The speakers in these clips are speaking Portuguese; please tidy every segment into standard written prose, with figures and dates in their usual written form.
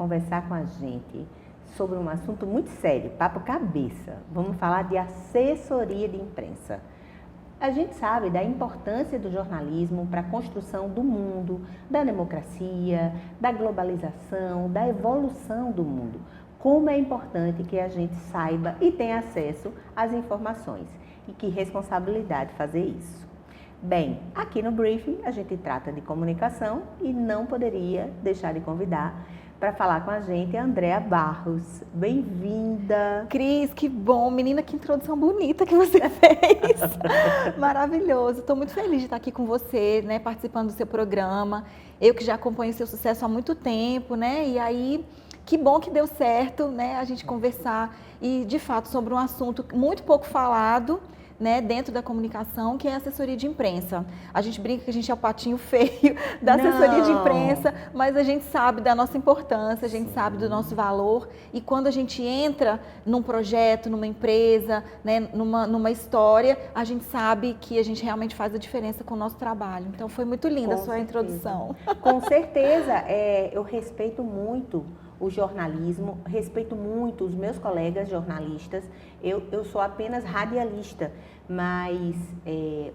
conversar com a gente sobre um assunto muito sério, papo cabeça. Vamos falar de assessoria de imprensa. A gente sabe da importância do jornalismo para a construção do mundo, da democracia, da globalização, da evolução do mundo. Como é importante que a gente saiba e tenha acesso às informações. E que responsabilidade fazer isso. Bem, aqui no Briefing a gente trata de comunicação e não poderia deixar de convidar para falar com a gente a Andréa Barros. Bem-vinda! Cris, que bom! Menina, que introdução bonita que você fez! Maravilhoso! Estou muito feliz de estar aqui com você, né, participando do seu programa. Eu que já acompanho o seu sucesso há muito tempo, né? E aí, que bom que deu certo, né, a gente conversar e, de fato, sobre um assunto muito pouco falado, né, dentro da comunicação, que é a assessoria de imprensa. A gente brinca que a gente é o patinho feio da assessoria de imprensa, mas a gente sabe da nossa importância, a gente sabe do nosso valor, e quando a gente entra num projeto, numa empresa, né, numa história, a gente sabe que a gente realmente faz a diferença com o nosso trabalho. Então foi muito linda a sua introdução. Com certeza, eu respeito muito o jornalismo, respeito muito os meus colegas jornalistas. Eu sou apenas radialista, mas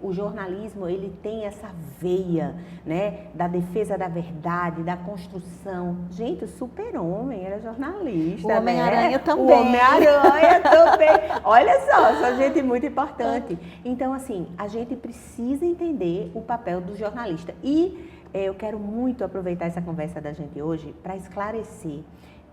o jornalismo, ele tem essa veia, né, da defesa da verdade, da construção. Gente, o Super-Homem era jornalista, o Homem-Aranha, né? também. O Homem-Aranha também. Olha só gente muito importante. Então, assim, a gente precisa entender o papel do jornalista. E eu quero muito aproveitar essa conversa da gente hoje para esclarecer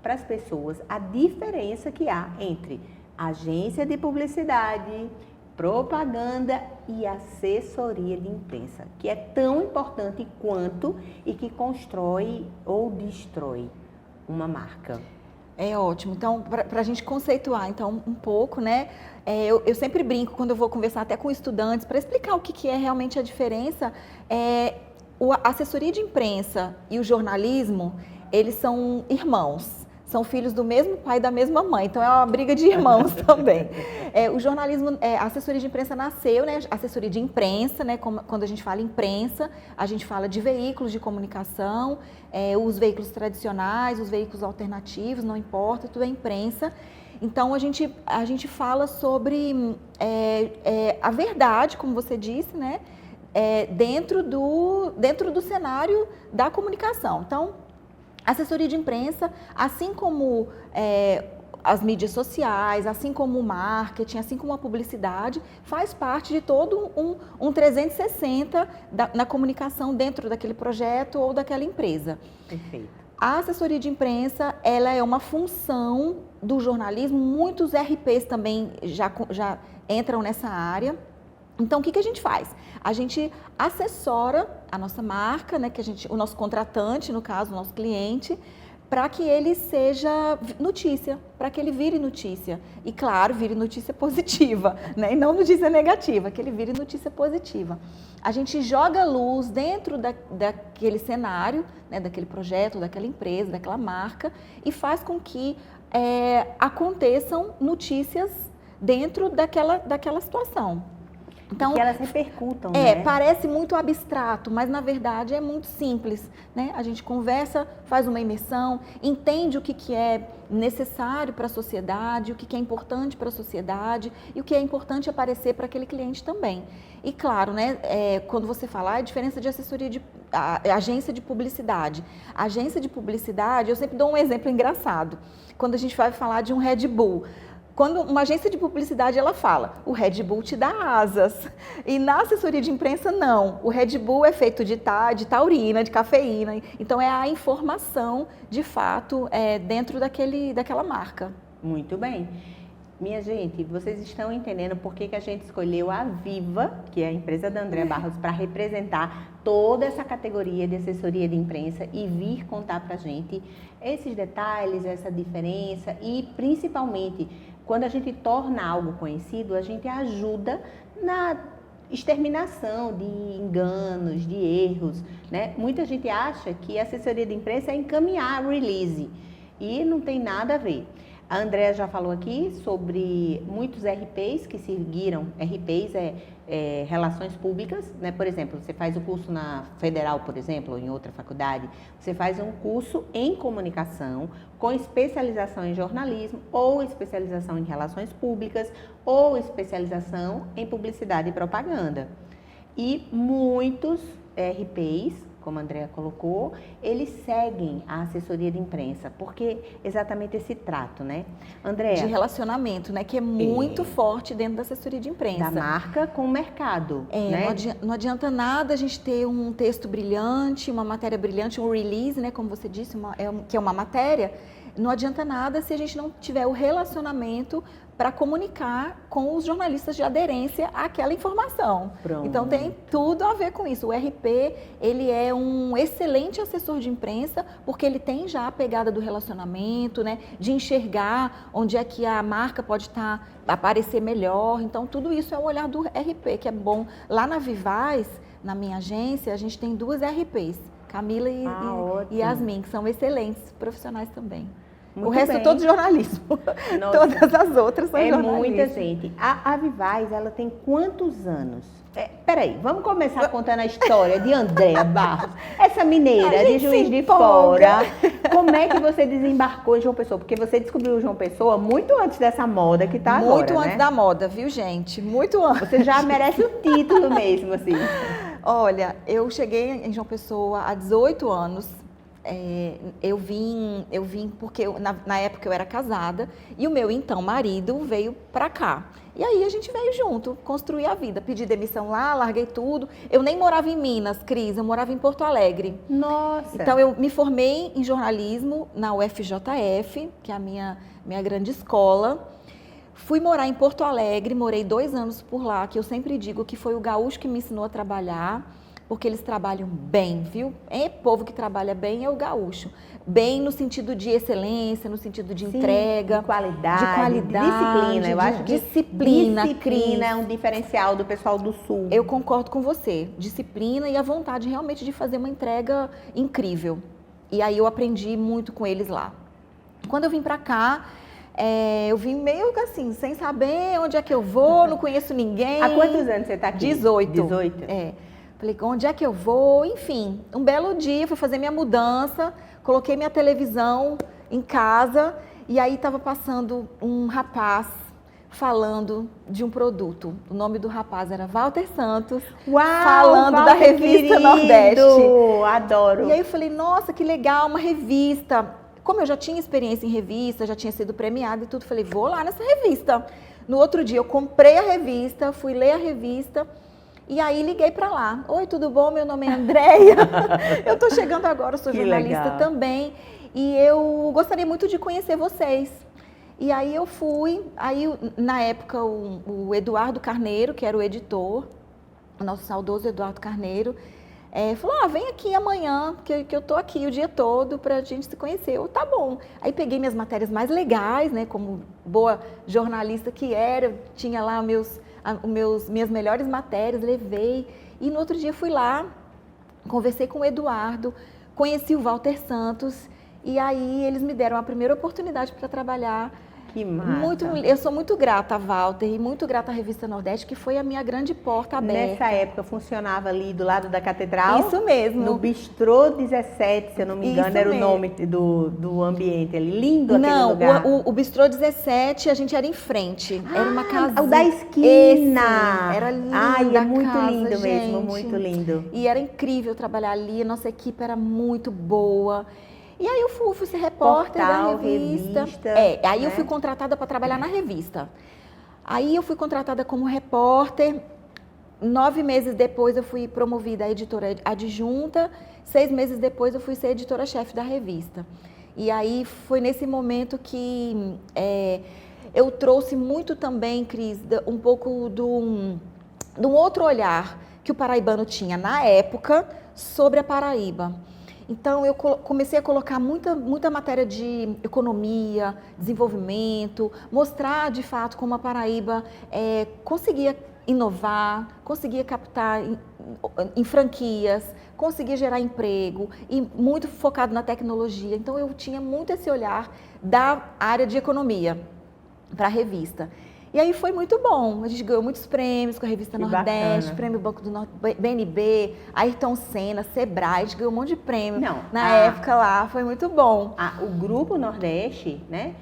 para as pessoas a diferença que há entre agência de publicidade, propaganda e assessoria de imprensa, que é tão importante quanto e que constrói ou destrói uma marca. É ótimo. Então, para a gente conceituar então um pouco, né? Eu sempre brinco quando eu vou conversar até com estudantes para explicar o que é realmente a diferença. A assessoria de imprensa e o jornalismo, eles são irmãos, são filhos do mesmo pai e da mesma mãe, então é uma briga de irmãos também. O jornalismo, a assessoria de imprensa nasceu, né, assessoria de imprensa, né, quando a gente fala imprensa, a gente fala de veículos de comunicação, os veículos tradicionais, os veículos alternativos, não importa, tudo é imprensa. Então, a gente fala sobre a verdade, como você disse, né? Dentro do cenário da comunicação. Então, a assessoria de imprensa, assim como as mídias sociais, assim como o marketing, assim como a publicidade, faz parte de todo um 360 na comunicação dentro daquele projeto ou daquela empresa. Perfeito. A assessoria de imprensa, ela é uma função do jornalismo, muitos RPs também já entram nessa área. Então, o que a gente faz? A gente assessora a nossa marca, né, o nosso contratante, no caso, o nosso cliente, para que ele seja notícia, para que ele vire notícia. E, claro, vire notícia positiva, né, e não notícia negativa, que ele vire notícia positiva. A gente joga luz dentro daquele cenário, né, daquele projeto, daquela empresa, daquela marca, e faz com que aconteçam notícias dentro daquela situação. Então, que elas repercutam, né? Parece muito abstrato, mas na verdade é muito simples, né? A gente conversa, faz uma imersão, entende o que é necessário para a sociedade, o que é importante para a sociedade e o que é importante aparecer para aquele cliente também. E claro, né, quando você fala a diferença de assessoria agência de publicidade. A agência de publicidade, eu sempre dou um exemplo engraçado. Quando a gente vai falar de um Red Bull, quando uma agência de publicidade, ela fala, o Red Bull te dá asas. E na assessoria de imprensa, não. O Red Bull é feito de taurina, de cafeína. Então, é a informação, de fato, dentro daquela marca. Muito bem. Minha gente, vocês estão entendendo por que a gente escolheu a Viva, que é a empresa da Andréa Barros, para representar toda essa categoria de assessoria de imprensa e vir contar para a gente esses detalhes, essa diferença e, principalmente, quando a gente torna algo conhecido, a gente ajuda na exterminação de enganos, de erros, né? Muita gente acha que a assessoria de imprensa é encaminhar release e não tem nada a ver. A Andrea já falou aqui sobre muitos RPs que seguiram. RPs é Relações Públicas, né? Por exemplo, você faz o curso na Federal, por exemplo, ou em outra faculdade, você faz um curso em comunicação com especialização em jornalismo ou especialização em relações públicas ou especialização em publicidade e propaganda. E muitos RPs, como a Andrea colocou, eles seguem a assessoria de imprensa, porque exatamente esse trato, né? Andrea, de relacionamento, né? Que é muito forte dentro da assessoria de imprensa. Da marca com o mercado, né? Não adianta nada a gente ter um texto brilhante, uma matéria brilhante, um release, né? Como você disse, que é uma matéria. Não adianta nada se a gente não tiver o relacionamento para comunicar com os jornalistas de aderência àquela informação. Pronto. Então tem tudo a ver com isso. O RP, ele é um excelente assessor de imprensa, porque ele tem já a pegada do relacionamento, né, de enxergar onde é que a marca pode aparecer melhor. Então tudo isso é o olhar do RP, que é bom. Lá na Vivaz, na minha agência, a gente tem 2 RPs, Camila e Yasmin, que são excelentes profissionais também. Muito o resto bem. é todo jornalismo. Nossa, todas as outras são jornalismo. Muita gente. A Vivaz, ela tem quantos anos? Peraí, vamos começar contando a história de Andrea Barros, essa mineira de Juiz de Fora. Como é que você desembarcou em João Pessoa? Porque você descobriu João Pessoa muito antes dessa moda que tá agora, Muito antes, né? da moda, viu, gente? Muito antes. Você já merece o título mesmo, assim. Olha, eu cheguei em João Pessoa há 18 anos. Eu vim porque na época eu era casada e o meu então marido veio pra cá. E aí a gente veio junto, construir a vida. Pedi demissão lá, larguei tudo. Eu nem morava em Minas, Cris, eu morava em Porto Alegre. Nossa! Então eu me formei em jornalismo na UFJF, que é a minha grande escola. Fui morar em Porto Alegre, morei 2 anos por lá, que eu sempre digo que foi o gaúcho que me ensinou a trabalhar. Porque eles trabalham bem, viu? Povo que trabalha bem é o gaúcho. Bem no sentido de excelência, no sentido de entrega. De qualidade, de disciplina. Eu acho que disciplina é um diferencial do pessoal do Sul. Eu concordo com você. Disciplina e a vontade realmente de fazer uma entrega incrível. E aí eu aprendi muito com eles lá. Quando eu vim pra cá, eu vim meio assim, sem saber onde é que eu vou, não conheço ninguém. Há quantos anos você tá aqui? 18. 18? Falei, onde é que eu vou? Enfim, um belo dia, fui fazer minha mudança, coloquei minha televisão em casa e aí estava passando um rapaz falando de um produto. O nome do rapaz era Walter Santos, falando Walter, da revista querido, Nordeste. Adoro. E aí eu falei, nossa, que legal, uma revista. Como eu já tinha experiência em revista, já tinha sido premiada e tudo, falei, vou lá nessa revista. No outro dia eu comprei a revista, fui ler a revista. E aí liguei para lá. Oi, tudo bom? Meu nome é Andrea. Eu estou chegando agora, sou jornalista também. E eu gostaria muito de conhecer vocês. E aí eu fui. Aí na época o Eduardo Carneiro, que era o editor, o nosso saudoso Eduardo Carneiro, falou, vem aqui amanhã, que eu tô aqui o dia todo para a gente se conhecer. Eu, tá bom. Aí peguei minhas matérias mais legais, né? Como boa jornalista que era, tinha lá minhas melhores matérias, levei. E no outro dia fui lá, conversei com o Eduardo, conheci o Walter Santos, e aí eles me deram a primeira oportunidade para trabalhar. Que massa. Eu sou muito grata a Walter e muito grata à Revista Nordeste, que foi a minha grande porta aberta. Nessa época funcionava ali do lado da Catedral? Isso mesmo. No Bistrô 17, se eu não me engano, era o nome do ambiente ali. Lindo aquele lugar. Não, o Bistrô 17, a gente era em frente. Era uma casa. O da esquina. Era lindo. Ai, é muito casa, lindo gente. mesmo, muito lindo. E era incrível trabalhar ali, a nossa equipe era muito boa. E aí eu fui ser repórter da revista. Aí eu fui contratada para trabalhar na revista. Aí eu fui contratada como repórter. 9 meses depois eu fui promovida a editora adjunta. 6 meses depois eu fui ser editora-chefe da revista. E aí foi nesse momento que eu trouxe muito também, Cris, um pouco de um outro olhar que o paraibano tinha na época sobre a Paraíba. Então, eu comecei a colocar muita matéria de economia, desenvolvimento, mostrar, de fato, como a Paraíba conseguia inovar, conseguia captar em franquias, conseguia gerar emprego e muito focado na tecnologia. Então eu tinha muito esse olhar da área de economia para a revista. E aí foi muito bom, a gente ganhou muitos prêmios com a Revista Nordeste, bacana. Prêmio Banco do Nordeste, BNB, Ayrton Senna, Sebrae, a gente ganhou um monte de prêmio na a- época lá, foi muito bom. O Grupo Nordeste, né?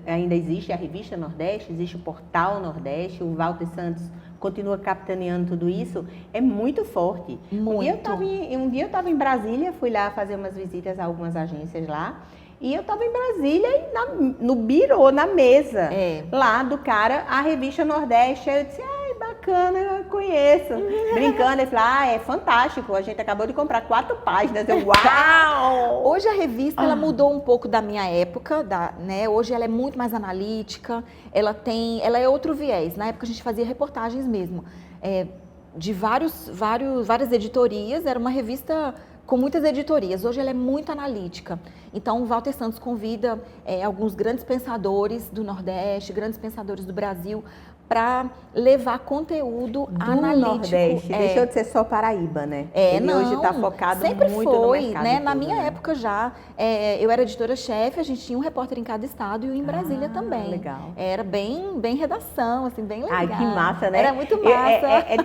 Ainda existe a Revista Nordeste, existe o Portal Nordeste, o Walter Santos continua capitaneando tudo isso, é muito forte. Muito. Um dia eu estava em Brasília, fui lá fazer umas visitas a algumas agências lá, e eu estava em Brasília e no birô, na mesa, lá do cara, a Revista Nordeste. Aí eu disse, ai, bacana, eu conheço. Brincando, ele falou, é fantástico, a gente acabou de comprar 4 páginas. Eu, uau! Hoje a revista ela mudou um pouco da minha época, né? Hoje ela é muito mais analítica, ela é outro viés. Na época a gente fazia reportagens mesmo, de várias editorias, era uma revista com muitas editorias. Hoje ela é muito analítica. Então o Walter Santos convida alguns grandes pensadores do Nordeste, grandes pensadores do Brasil, para levar conteúdo analítico. Nordeste, deixou de ser só Paraíba, né? Ele hoje está focado sempre muito foi, no mercado. Né? Na minha época já, eu era editora-chefe, a gente tinha um repórter em cada estado e um em Brasília também. Legal. Era bem redação, assim, bem legal. Ai, que massa, né? Era muito massa. É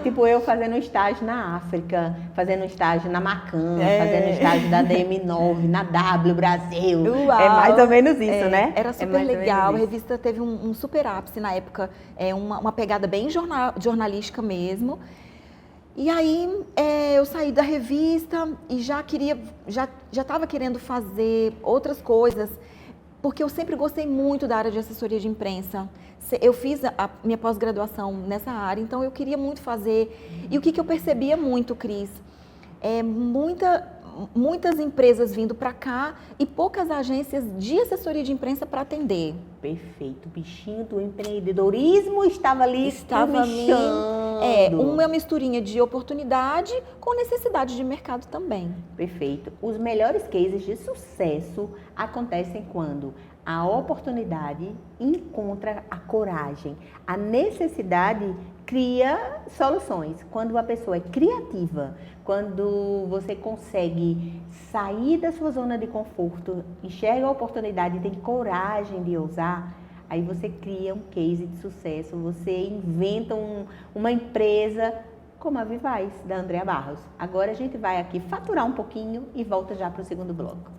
tipo eu fazendo um estágio na África, fazendo um estágio na Macan, fazendo um estágio da DM9, na W Brasil. Uau. É mais ou menos isso, né? Era super legal, a revista teve um super ápice na época, uma pegada bem jornalística mesmo. E aí eu saí da revista e já estava querendo fazer outras coisas, porque eu sempre gostei muito da área de assessoria de imprensa. Eu fiz a minha pós-graduação nessa área, então eu queria muito fazer. E o que eu percebia muito, Cris, muitas empresas vindo para cá e poucas agências de assessoria de imprensa para atender. Perfeito. O bichinho do empreendedorismo estava ali uma misturinha de oportunidade com necessidade de mercado também. Perfeito. Os melhores cases de sucesso acontecem quando a oportunidade encontra a coragem. A necessidade cria soluções. Quando a pessoa é criativa, quando você consegue sair da sua zona de conforto, enxerga a oportunidade e tem coragem de ousar, aí você cria um case de sucesso, você inventa uma empresa como a Vivaz, da Andrea Barros. Agora a gente vai aqui faturar um pouquinho e volta já para o segundo bloco.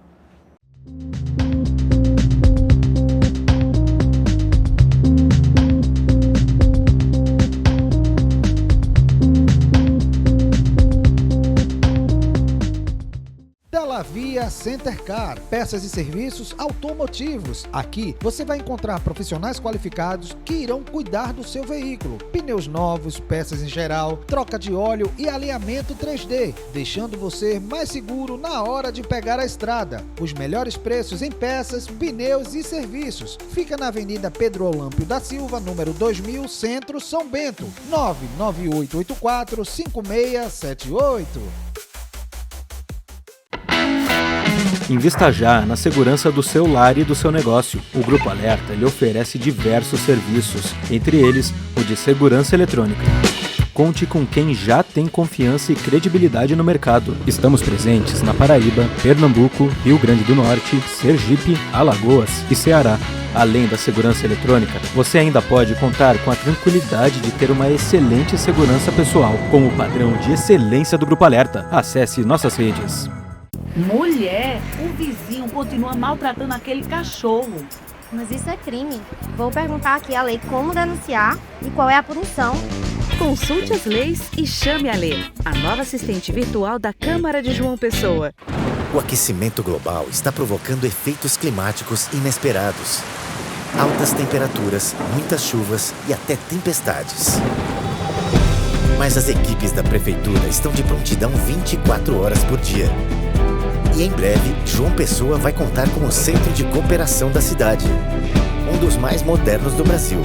Via Centercar, peças e serviços automotivos. Aqui você vai encontrar profissionais qualificados que irão cuidar do seu veículo. Pneus novos, peças em geral, troca de óleo e alinhamento 3D, deixando você mais seguro na hora de pegar a estrada. Os melhores preços em peças, pneus e serviços. Fica na Avenida Pedro Olâmpio da Silva, número 2000, Centro, São Bento. 99884-5678. Invista já na segurança do seu lar e do seu negócio. O Grupo Alerta lhe oferece diversos serviços, entre eles o de segurança eletrônica. Conte com quem já tem confiança e credibilidade no mercado. Estamos presentes na Paraíba, Pernambuco, Rio Grande do Norte, Sergipe, Alagoas e Ceará. Além da segurança eletrônica, você ainda pode contar com a tranquilidade de ter uma excelente segurança pessoal, com o padrão de excelência do Grupo Alerta. Acesse nossas redes. Mulher, o vizinho continua maltratando aquele cachorro. Mas isso é crime. Vou perguntar aqui a lei como denunciar e qual é a punição. Consulte as leis e chame a lei. A nova assistente virtual da Câmara de João Pessoa. O aquecimento global está provocando efeitos climáticos inesperados. Altas temperaturas, muitas chuvas e até tempestades. Mas as equipes da Prefeitura estão de prontidão 24 horas por dia. E em breve, João Pessoa vai contar com o Centro de Cooperação da cidade, um dos mais modernos do Brasil.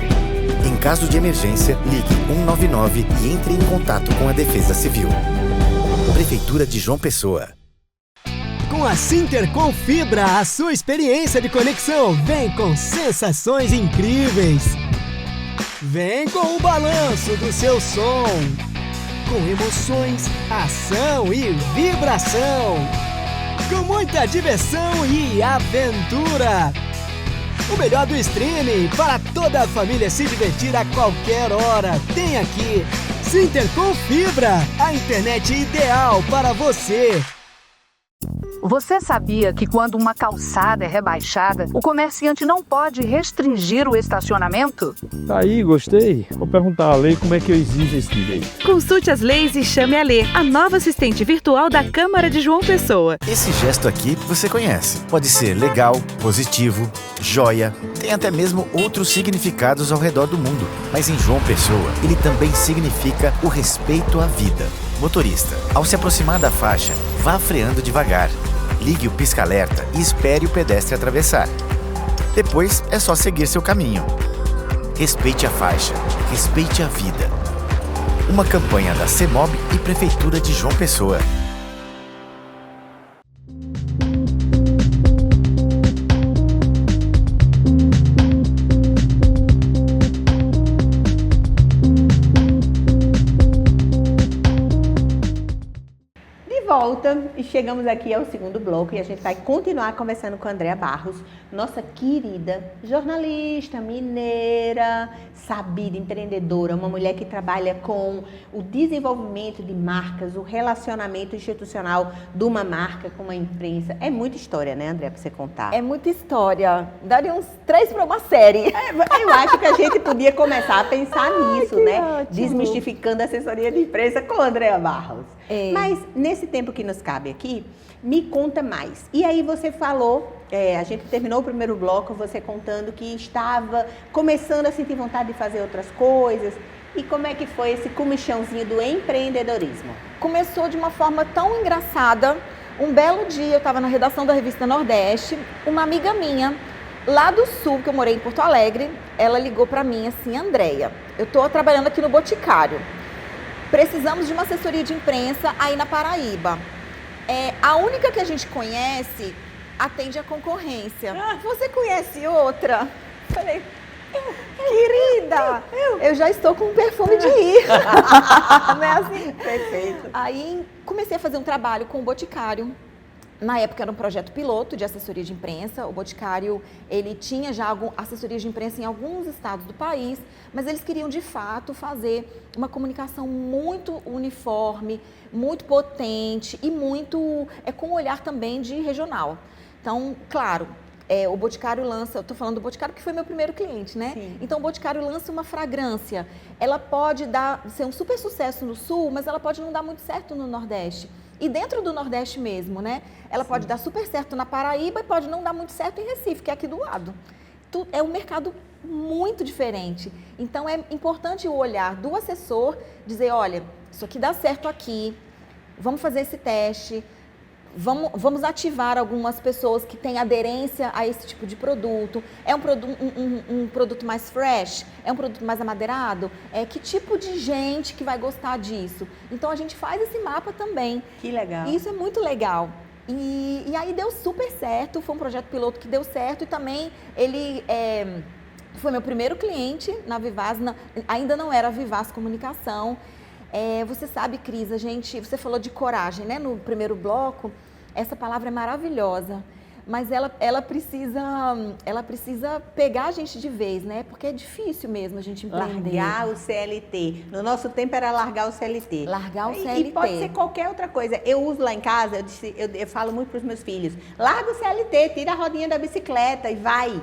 Em caso de emergência, ligue 199 e entre em contato com a Defesa Civil. Prefeitura de João Pessoa. Com a Sintercom Fibra, a sua experiência de conexão vem com sensações incríveis. Vem com o balanço do seu som, com emoções, ação e vibração, com muita diversão e aventura. O melhor do streaming para toda a família se divertir a qualquer hora. Tem aqui Sinter com Fibra, a internet ideal para você. Você sabia que quando uma calçada é rebaixada, o comerciante não pode restringir o estacionamento? Tá aí, gostei. Vou perguntar à Lei como é que eu exijo esse direito. Consulte as leis e chame a Lê, a nova assistente virtual da Câmara de João Pessoa. Esse gesto aqui você conhece. Pode ser legal, positivo, joia. Tem até mesmo outros significados ao redor do mundo. Mas em João Pessoa, ele também significa o respeito à vida. Motorista, ao se aproximar da faixa, vá freando devagar. Ligue o pisca-alerta e espere o pedestre atravessar. Depois é só seguir seu caminho. Respeite a faixa, respeite a vida. Uma campanha da CEMOB e Prefeitura de João Pessoa. Volta e chegamos aqui ao segundo bloco e a gente vai continuar conversando com a Andréa Barros, nossa querida jornalista mineira, sabida, empreendedora, uma mulher que trabalha com o desenvolvimento de marcas, o relacionamento institucional de uma marca com uma imprensa. É muita história, né, Andréa, para você contar? É muita história. Daria uns 3 para uma série. Eu acho que a gente podia começar a pensar nisso, né? Ótimo. Desmistificando a assessoria de imprensa com a Andréa Barros. É. Mas nesse tempo que nos cabe aqui, me conta mais. E aí você falou, a gente terminou o primeiro bloco, você contando que estava começando a sentir vontade de fazer outras coisas. E como é que foi esse comichãozinho do empreendedorismo? Começou de uma forma tão engraçada. Um belo dia, eu estava na redação da revista Nordeste, uma amiga minha, lá do Sul, que eu morei em Porto Alegre, ela ligou para mim assim: Andréia, eu estou trabalhando aqui no Boticário. Precisamos de uma assessoria de imprensa aí na Paraíba. A única que a gente conhece atende a concorrência. Você conhece outra? Falei, querida, eu já estou com um perfume de ir. Não é assim? Perfeito. Aí comecei a fazer um trabalho com o Boticário. Na época era um projeto piloto de assessoria de imprensa. O Boticário, ele tinha já assessoria de imprensa em alguns estados do país, mas eles queriam de fato fazer uma comunicação muito uniforme, muito potente e muito com um olhar também de regional. Então, claro, o Boticário lança, eu estou falando do Boticário que foi meu primeiro cliente, né? Sim. Então o Boticário lança uma fragrância. Ela pode ser um super sucesso no Sul, mas ela pode não dar muito certo no Nordeste. E dentro do Nordeste mesmo, né? Ela pode dar super certo na Paraíba e pode não dar muito certo em Recife, que é aqui do lado. É um mercado muito diferente. Então é importante o olhar do assessor, dizer, olha, isso aqui dá certo aqui, vamos fazer esse teste, vamos ativar algumas pessoas que têm aderência a esse tipo de produto. É um produto mais fresh? É um produto mais amadeirado? Que tipo de gente que vai gostar disso? Então a gente faz esse mapa também. Que legal. E isso é muito legal. E aí deu super certo, foi um projeto piloto que deu certo e também ele foi meu primeiro cliente na Vivaz, ainda não era Vivaz Comunicação. Você sabe, Cris, você falou de coragem, né? No primeiro bloco, essa palavra é maravilhosa, mas ela precisa pegar a gente de vez, né? Porque é difícil mesmo a gente empreender. Largar o CLT. No nosso tempo era largar o CLT. Largar o CLT. E pode ser qualquer outra coisa. Eu uso lá em casa, eu falo muito para os meus filhos, larga o CLT, tira a rodinha da bicicleta e vai.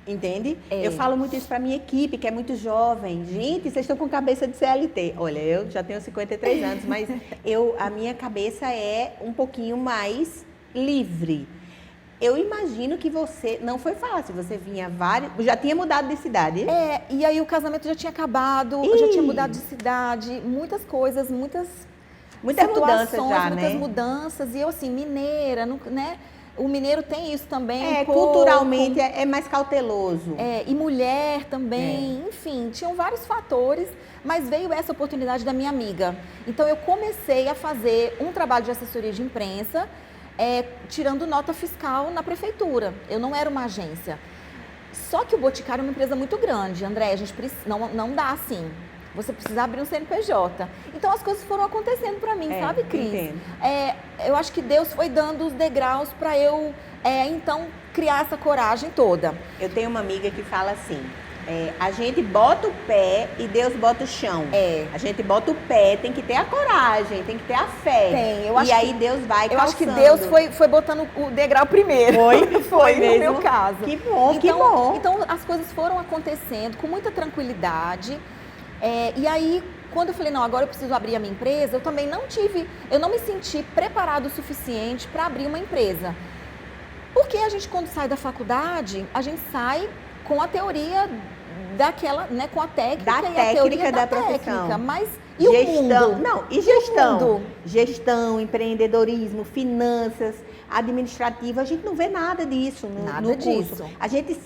Entende? Eu falo muito isso para minha equipe, que é muito jovem. Gente, vocês estão com cabeça de CLT. Olha, eu já tenho 53 anos, mas a minha cabeça é um pouquinho mais livre. Eu imagino que você, não foi fácil, você vinha já tinha mudado de cidade? E aí o casamento já tinha acabado, eu já tinha mudado de cidade, muitas coisas, muitas mudanças já, muitas né? mudanças. E eu assim, mineira, né? O mineiro tem isso também culturalmente é mais cauteloso. E mulher também, enfim, tinham vários fatores, mas veio essa oportunidade da minha amiga. Então eu comecei a fazer um trabalho de assessoria de imprensa, tirando nota fiscal na prefeitura. Eu não era uma agência. Só que o Boticário é uma empresa muito grande, André, a gente não dá assim. Você precisa abrir um CNPJ. Então as coisas foram acontecendo para mim, sabe, Cris? Entendo. Eu acho que Deus foi dando os degraus para eu, então, criar essa coragem toda. Eu tenho uma amiga que fala assim, a gente bota o pé e Deus bota o chão. A gente bota o pé, tem que ter a coragem, tem que ter a fé. E aí Deus vai calçando. Eu acho que Deus foi botando o degrau primeiro. Foi mesmo. No meu caso. Que bom, então, que bom. Então as coisas foram acontecendo com muita tranquilidade. E aí, quando eu falei, não, agora eu preciso abrir a minha empresa, eu não me senti preparado o suficiente para abrir uma empresa. Porque a gente, quando sai da faculdade, a gente sai com a teoria daquela, né, com a técnica a teoria da profissão. Mas e gestão, o mundo? Não, e gestão? O mundo? Gestão, empreendedorismo, finanças, administrativa, a gente não vê nada disso no curso. A gente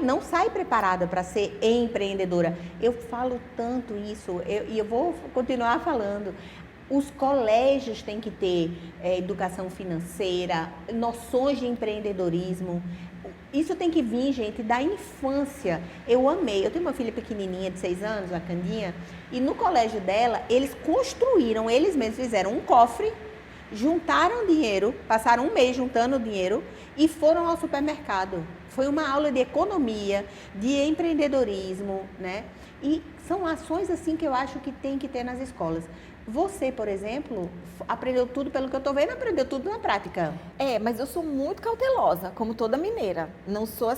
não sai preparada para ser empreendedora. Eu falo tanto isso, e eu vou continuar falando. Os colégios têm que ter educação financeira, noções de empreendedorismo. Isso tem que vir, gente, da infância. Eu amei. Eu tenho uma filha pequenininha de 6 anos, a Candinha, e no colégio dela, eles mesmos fizeram um cofre, juntaram dinheiro, passaram um mês juntando dinheiro e foram ao supermercado. Foi uma aula de economia, de empreendedorismo, né? E são ações assim que eu acho que tem que ter nas escolas. Você, por exemplo, aprendeu tudo, pelo que eu estou vendo, aprendeu tudo na prática. Mas eu sou muito cautelosa, como toda mineira. Não sou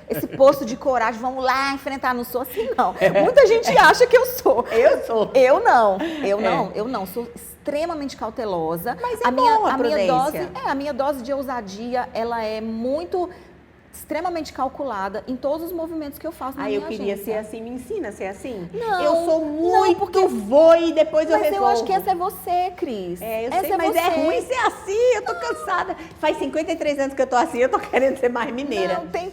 esse poço de coragem, vamos lá enfrentar, não sou assim, não. Muita gente acha que eu sou. Eu sou. Eu não. Sou extremamente cautelosa. Mas a minha dose de ousadia, ela é muito... extremamente calculada em todos os movimentos que eu faço na minha agência. Eu queria ser assim, me ensina a ser assim? Não, eu sou muito vou e depois eu resolvo. Mas eu acho que essa é você, Cris. Eu sei, mas é ruim ser assim, eu tô cansada. Faz 53 anos que eu tô assim, eu tô querendo ser mais mineira. Não, tem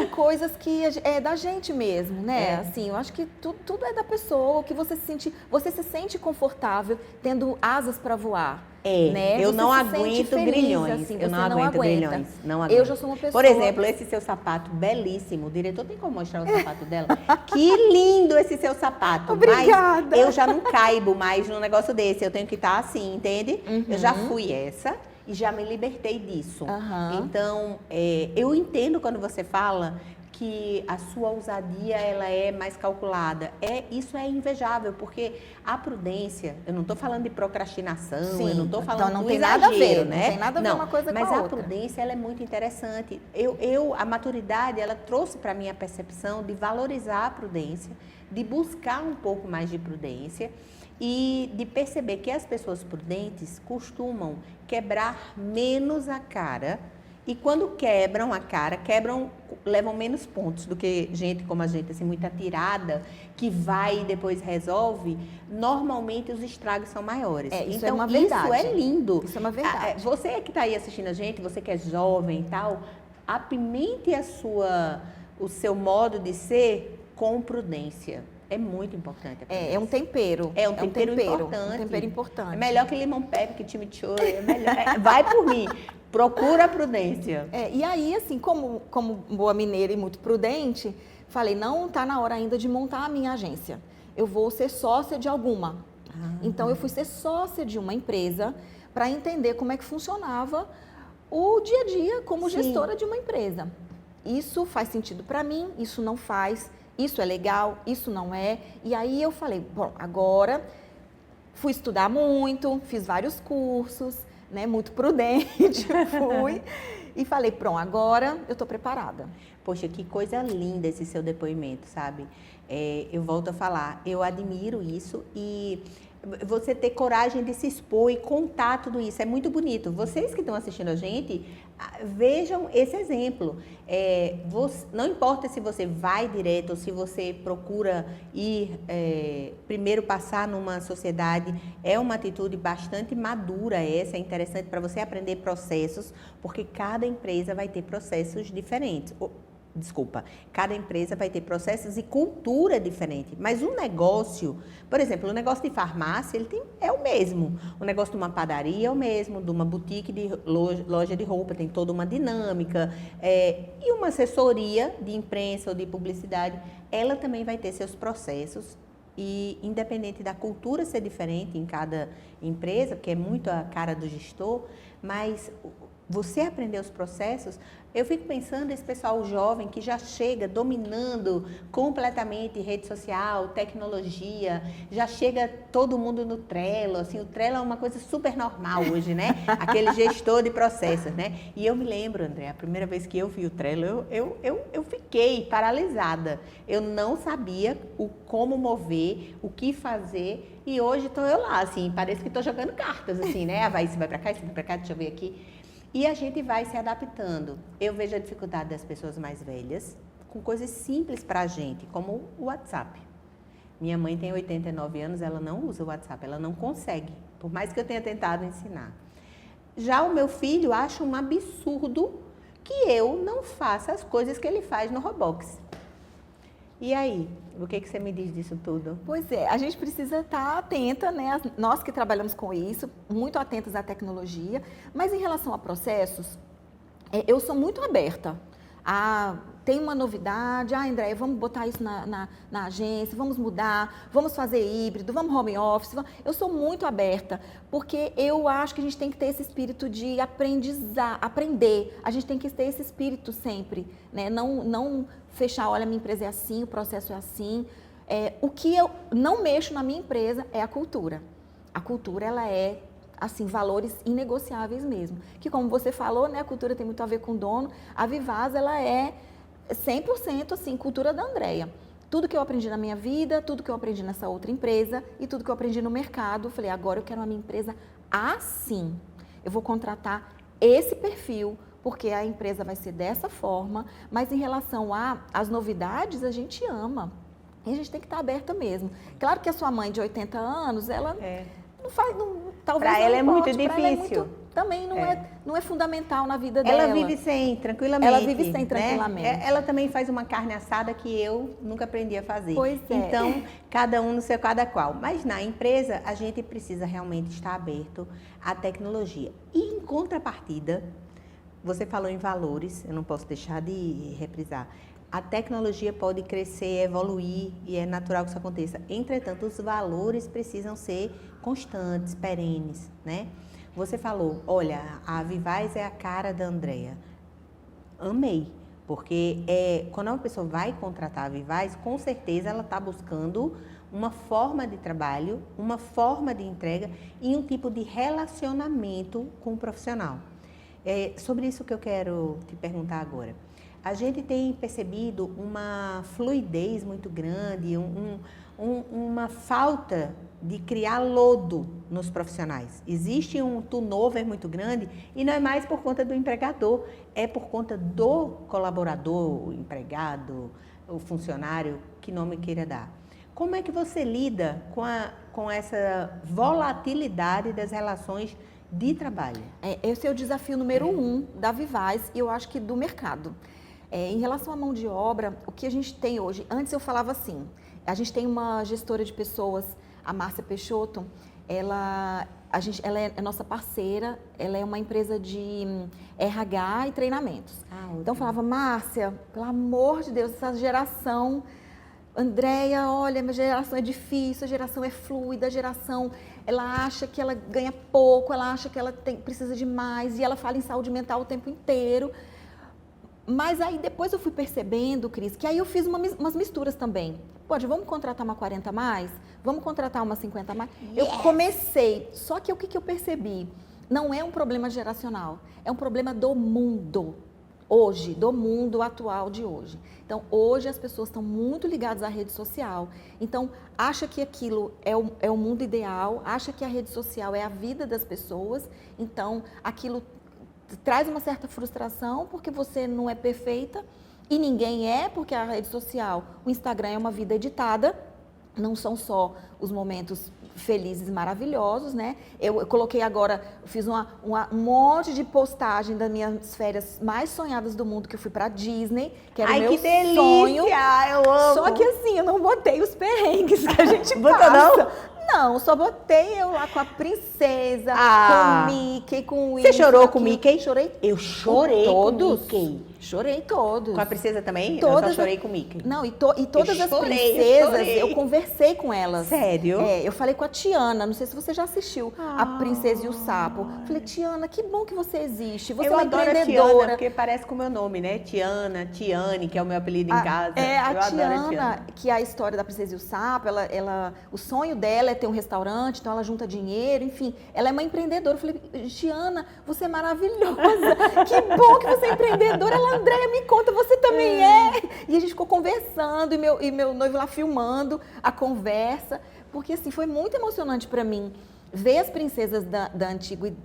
coisas que é da gente mesmo, né? Assim, eu acho que tudo é da pessoa, que você se sente confortável tendo asas para voar. Né? Eu não aguento grilhões. Assim, eu não aguento grilhões. Não aguento. Eu já sou uma pessoa... Por exemplo, esse seu sapato belíssimo. O diretor tem como mostrar o sapato dela? Que lindo esse seu sapato. Obrigada. Mas eu já não caibo mais num negócio desse. Eu tenho que estar assim, entende? Eu já fui essa e já me libertei disso. Então, eu entendo quando você fala que a sua ousadia ela é mais calculada. Isso é invejável, porque a prudência, eu não estou falando de procrastinação, eu não estou falando então não do tem exagero, nada a ver, né? Não tem nada a ver uma coisa com a outra. Mas a prudência ela é muito interessante. A maturidade ela trouxe para mim a percepção de valorizar a prudência, de buscar um pouco mais de prudência e de perceber que as pessoas prudentes costumam quebrar menos a cara. E quando quebram a cara, levam menos pontos do que gente como a gente, assim, muito atirada, que vai e depois resolve. Normalmente os estragos são maiores. Isso então, é uma verdade. Isso é lindo. Isso é uma verdade. Você que está aí assistindo a gente, você que é jovem e tal, apimente o seu modo de ser com prudência. É muito importante. É um tempero. É um tempero importante. Um tempero importante. É melhor que limão pepper, que chimichurri. É melhor. Vai por mim. Procura a prudência. E aí, assim, como boa mineira e muito prudente, falei, não está na hora ainda de montar a minha agência. Eu vou ser sócia de alguma. Então, eu fui ser sócia de uma empresa para entender como é que funcionava o dia a dia como gestora de uma empresa. Isso faz sentido para mim, isso não faz. Isso é legal, isso não é. E aí eu falei, bom, agora fui estudar muito, fiz vários cursos, né, muito prudente, fui. E falei, pronto, agora eu estou preparada. Poxa, que coisa linda esse seu depoimento, sabe? Eu volto a falar, eu admiro isso e você ter coragem de se expor e contar tudo isso, é muito bonito. Vocês que estão assistindo a gente, vejam esse exemplo. Não importa se você vai direto ou se você procura primeiro passar numa sociedade, é uma atitude bastante madura essa, é interessante para você aprender processos, porque cada empresa vai ter processos diferentes. cada empresa vai ter processos e cultura diferente. Mas o negócio, por exemplo, o negócio de farmácia, é o mesmo. O negócio de uma padaria é o mesmo, de uma boutique de loja de roupa, tem toda uma dinâmica. E uma assessoria de imprensa ou de publicidade, ela também vai ter seus processos. E independente da cultura ser diferente em cada empresa, porque é muito a cara do gestor, mas você aprender os processos, eu fico pensando esse pessoal jovem que já chega dominando completamente rede social, tecnologia, já chega todo mundo no Trello, assim, o Trello é uma coisa super normal hoje, né? Aquele gestor de processos, né? E eu me lembro, André, a primeira vez que eu vi o Trello, eu fiquei paralisada. Eu não sabia como mover, o que fazer, e hoje estou eu lá, assim, parece que estou jogando cartas, assim, né? Isso vai para cá, isso vai para cá, deixa eu ver aqui. E a gente vai se adaptando. Eu vejo a dificuldade das pessoas mais velhas com coisas simples para a gente, como o WhatsApp. Minha mãe tem 89 anos, ela não usa o WhatsApp, ela não consegue, por mais que eu tenha tentado ensinar. Já o meu filho acha um absurdo que eu não faça as coisas que ele faz no Roblox. E aí, o que você me diz disso tudo? Pois é, a gente precisa estar atenta, né? Nós que trabalhamos com isso, muito atentas à tecnologia, mas em relação a processos, eu sou muito aberta. Tem uma novidade, Andréia, vamos botar isso na agência, vamos mudar, vamos fazer híbrido, vamos home office. Eu sou muito aberta, porque eu acho que a gente tem que ter esse espírito de aprender. A gente tem que ter esse espírito sempre, né? Não fechar, olha, minha empresa é assim, o processo é assim. O que eu não mexo na minha empresa é a cultura. A cultura, ela é, assim, valores inegociáveis mesmo. Que, como você falou, né, a cultura tem muito a ver com o dono. A Vivaz, ela é 100% assim, cultura da Andréia. Tudo que eu aprendi na minha vida, tudo que eu aprendi nessa outra empresa e tudo que eu aprendi no mercado, eu falei, agora eu quero uma minha empresa assim. Eu vou contratar esse perfil, porque a empresa vai ser dessa forma, mas em relação às novidades, a gente ama. E a gente tem que estar aberta mesmo. Claro que a sua mãe de 80 anos, ela não faz, talvez para ela é muito difícil. Também não é fundamental na vida dela. Ela vive sem, tranquilamente. Ela vive sem, tranquilamente. Né? Ela também faz uma carne assada que eu nunca aprendi a fazer. Pois é. Então, cada um no seu cada qual. Mas na empresa, a gente precisa realmente estar aberto à tecnologia. E em contrapartida, você falou em valores, eu não posso deixar de reprisar. A tecnologia pode crescer, evoluir e é natural que isso aconteça. Entretanto, os valores precisam ser constantes, perenes, né? Você falou, olha, a Vivaz é a cara da Andréia. Amei, porque quando uma pessoa vai contratar a Vivaz, com certeza ela está buscando uma forma de trabalho, uma forma de entrega e um tipo de relacionamento com o profissional. Sobre isso que eu quero te perguntar agora. A gente tem percebido uma fluidez muito grande, uma falta de criar lodo nos profissionais. Existe um turnover muito grande e não é mais por conta do empregador, é por conta do colaborador, o empregado, o funcionário, que nome queira dar. Como é que você lida com essa volatilidade das relações de trabalho? Esse é o desafio número 1 da Vivaz e eu acho que do mercado. Em relação à mão de obra, o que a gente tem hoje, antes eu falava assim, a gente tem uma gestora de pessoas, a Márcia Peixoto, ela é nossa parceira, ela é uma empresa de RH e treinamentos. Então eu falava, Márcia, pelo amor de Deus, essa geração, Andréia, olha, minha geração é difícil, a geração é fluida, a geração, ela acha que ela ganha pouco, ela acha que ela precisa de mais, e ela fala em saúde mental o tempo inteiro. Mas aí depois eu fui percebendo, Cris, que aí eu fiz umas misturas também. Vamos contratar uma 40 a mais? Vamos contratar uma 50 a mais? Yes. Eu comecei, só que o que eu percebi? Não é um problema geracional, é um problema do mundo. Hoje, do mundo atual de hoje. Então, hoje as pessoas estão muito ligadas à rede social. Então, acha que aquilo é o mundo ideal, acha que a rede social é a vida das pessoas. Então, aquilo traz uma certa frustração porque você não é perfeita e ninguém é, porque a rede social, o Instagram é uma vida editada não são só os momentos felizes, maravilhosos, né? Eu coloquei agora, fiz um monte de postagem das minhas férias mais sonhadas do mundo, que eu fui pra Disney, que era o meu que delícia! sonho. Eu amo! Só que assim, eu não botei os perrengues que a gente Botou passa. Não, só botei eu lá com a princesa, com o Mickey, com o Winnie. Você chorou com o Mickey? Chorei. Eu chorei todos. com o Mickey. Chorei todos. Com a princesa também? Todas. Eu só chorei com o Mickey. Não, e todas as chorei, princesas, eu conversei com elas. Sério? Eu falei com a Tiana, não sei se você já assistiu, A Princesa e o Sapo. Falei, Tiana, que bom que você existe, você é uma empreendedora. A Tiana, porque parece com o meu nome, né? Tiana, Tiane, que é o meu apelido em casa. A Tiana, que é a história da Princesa e o Sapo, o sonho dela é ter um restaurante, então ela junta dinheiro, enfim. Ela é uma empreendedora. Eu falei, Tiana, você é maravilhosa, que bom que você é empreendedora. Ela, Andréia, me conta, você também é. E a gente ficou conversando, e meu noivo lá filmando a conversa, porque assim, foi muito emocionante para mim ver as princesas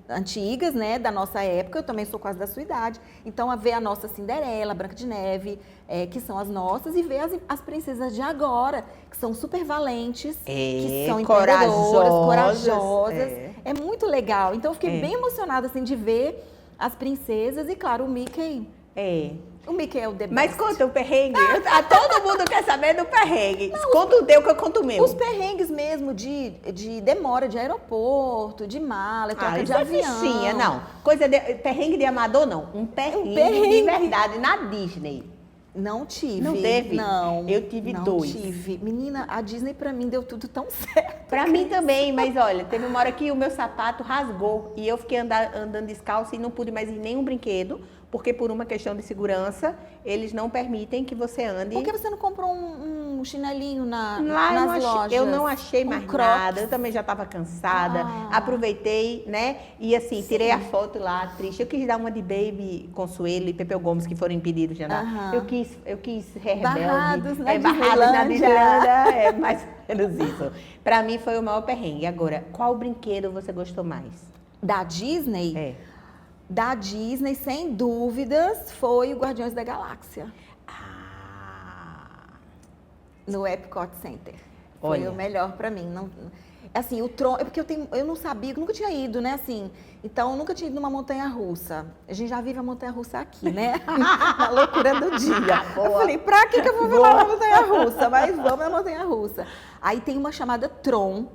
antigas, né, da nossa época. Eu também sou quase da sua idade, então ver a nossa Cinderela, Branca de Neve, que são as nossas, e ver as princesas de agora, que são super valentes, que são empreendedoras, corajosas. É muito legal. Então eu fiquei bem emocionada assim, de ver as princesas e, claro, o Mickey. O Mickey é o the best. Mas conta o perrengue. Todo mundo quer saber do perrengue. Conta o teu que eu conto o meu. Os perrengues mesmo de demora de aeroporto, de mala, troca de avião. Fichinha, não. Perrengue de amador, não. Um perrengue de verdade na Disney. Não tive. Não teve? Não. Eu tive não 2. Tive. Menina, a Disney pra mim deu tudo tão certo. Pra mim também, mas olha, teve uma hora que o meu sapato rasgou e eu fiquei andando descalço e não pude mais ir em nenhum brinquedo, porque por uma questão de segurança, eles não permitem que você ande. Por que você não comprou um chinelinho nas lojas? Eu não achei mais nada, eu também já estava cansada, aproveitei, né? E assim, tirei a foto lá, triste. Eu quis dar uma de Baby Consuelo e Pepeu Gomes, que foram impedidos de andar. Eu quis rebelde. Barrados na Disneylândia, mais ou menos isso. Pra mim foi o maior perrengue. Agora, qual brinquedo você gostou mais? Da Disney? Da Disney, sem dúvidas, foi o Guardiões da Galáxia. No Epcot Center. Foi o melhor pra mim. Não, assim, o Tron... É porque eu não sabia, eu nunca tinha ido, né? Assim, então, eu nunca tinha ido numa montanha-russa. A gente já vive a montanha-russa aqui, né? Na loucura do dia. Eu falei, pra que eu vou lá na montanha-russa? Mas vamos na montanha-russa. Aí tem uma chamada Tron,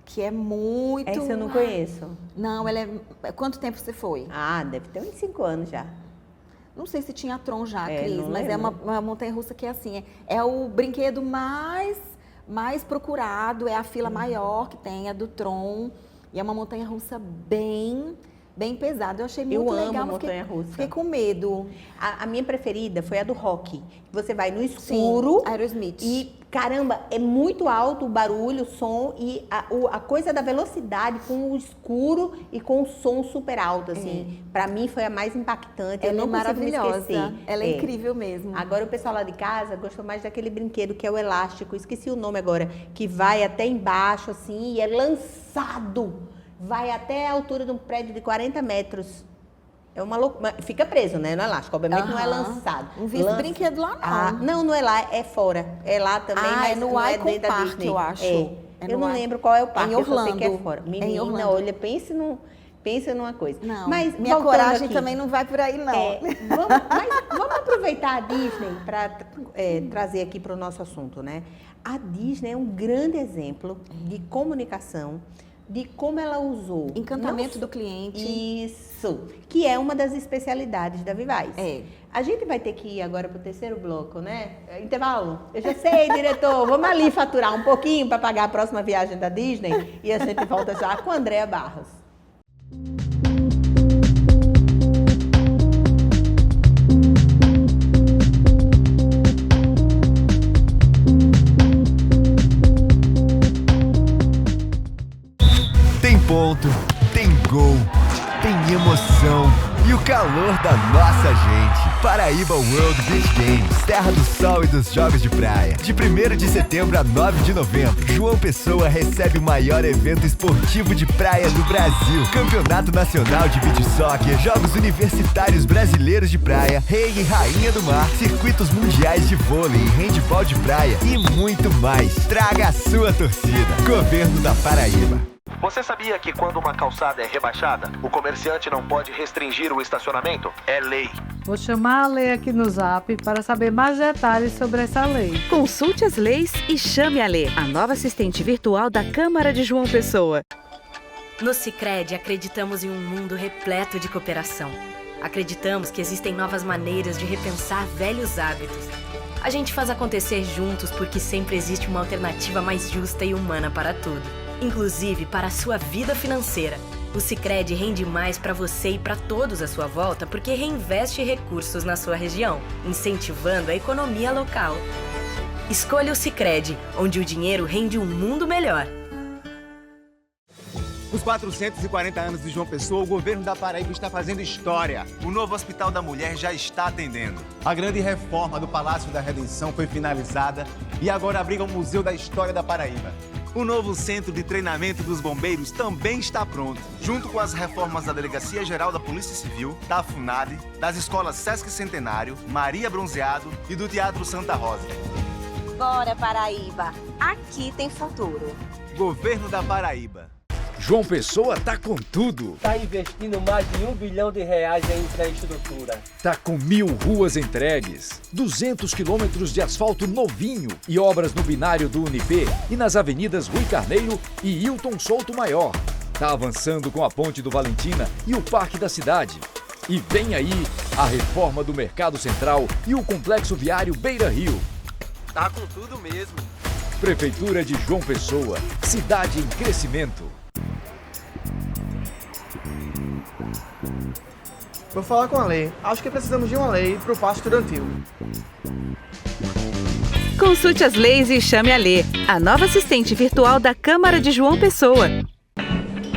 que é muito... Essa eu não conheço. Não, ela é... Quanto tempo você foi? Deve ter uns 5 anos já. Não sei se tinha Tron já, Cris, mas é uma montanha-russa que é assim, é o brinquedo mais procurado, é a fila maior que tem, a do Tron, e é uma montanha-russa bem pesada. Eu achei muito legal. Eu amo montanha-russa. Fiquei com medo. A minha preferida foi a do Rock. Você vai no escuro. Sim, Aerosmith. E, caramba, é muito alto o barulho, o som e a coisa da velocidade com o escuro e com o som super alto, assim. Pra mim foi a mais impactante. Ela eu não consigo me esquecer. Ela é incrível mesmo. Agora o pessoal lá de casa gostou mais daquele brinquedo que é o elástico. Esqueci o nome agora. Que vai até embaixo, assim, e é lançado. Vai até a altura de um prédio de 40 metros. É uma loucura. Fica preso, né? No elástico. Obviamente não é lançado. Não vi esse brinquedo lá, não. Não é lá, é fora. É lá também, mas é no não é Icon dentro da Park, Disney. eu acho. Eu não lembro qual é o parque. Em Orlando. Eu só sei que é fora. Menina, olha, pensa numa coisa. Não, mas minha coragem também não vai por aí, não. Vamos aproveitar a Disney para trazer aqui para o nosso assunto, né? A Disney é um grande exemplo de comunicação, de como ela usou... Encantamento do cliente. Isso, que é uma das especialidades da Vivaz. A gente vai ter que ir agora para o terceiro bloco, né? Intervalo. Eu já sei, diretor, vamos ali faturar um pouquinho para pagar a próxima viagem da Disney e a gente volta já com a Andréia Barros. Tem ponto, tem gol, tem emoção e o calor da nossa gente. Paraíba World Beach Games, terra do sol e dos jogos de praia. De 1º de setembro a 9 de novembro, João Pessoa recebe o maior evento esportivo de praia do Brasil. Campeonato Nacional de Beach Soccer, Jogos Universitários Brasileiros de Praia, Rei e Rainha do Mar, circuitos mundiais de vôlei e handebol de praia e muito mais. Traga a sua torcida. Governo da Paraíba. Você sabia que quando uma calçada é rebaixada, o comerciante não pode restringir o estacionamento? É lei. Vou chamar a Lei aqui no Zap para saber mais detalhes sobre essa lei. Consulte as leis e chame a Lei, a nova assistente virtual da Câmara de João Pessoa. No Sicredi, acreditamos em um mundo repleto de cooperação. Acreditamos que existem novas maneiras de repensar velhos hábitos. A gente faz acontecer juntos porque sempre existe uma alternativa mais justa e humana para tudo. Inclusive para a sua vida financeira. O Sicredi rende mais para você e para todos à sua volta porque reinveste recursos na sua região, incentivando a economia local. Escolha o Sicredi, onde o dinheiro rende um mundo melhor. Os 440 anos de João Pessoa, o governo da Paraíba está fazendo história. O novo Hospital da Mulher já está atendendo. A grande reforma do Palácio da Redenção foi finalizada e agora abriga o Museu da História da Paraíba. O novo Centro de Treinamento dos Bombeiros também está pronto, junto com as reformas da Delegacia Geral da Polícia Civil, da FUNAD, das escolas Sesc Centenário, Maria Bronzeado e do Teatro Santa Rosa. Bora, Paraíba! Aqui tem futuro. Governo da Paraíba. João Pessoa tá com tudo. Está investindo mais de R$1 bilhão em infraestrutura. Tá com 1.000 ruas entregues, 200 quilômetros de asfalto novinho e obras no binário do Unip e nas avenidas Rui Carneiro e Hilton Souto Maior. Tá avançando com a Ponte do Valentina e o Parque da Cidade. E vem aí a reforma do Mercado Central e o Complexo Viário Beira Rio. Tá com tudo mesmo. Prefeitura de João Pessoa, cidade em crescimento. Vou falar com a lei. Acho que precisamos de uma lei para o passo estudantil. Consulte as leis e chame a Lei, a nova assistente virtual da Câmara de João Pessoa.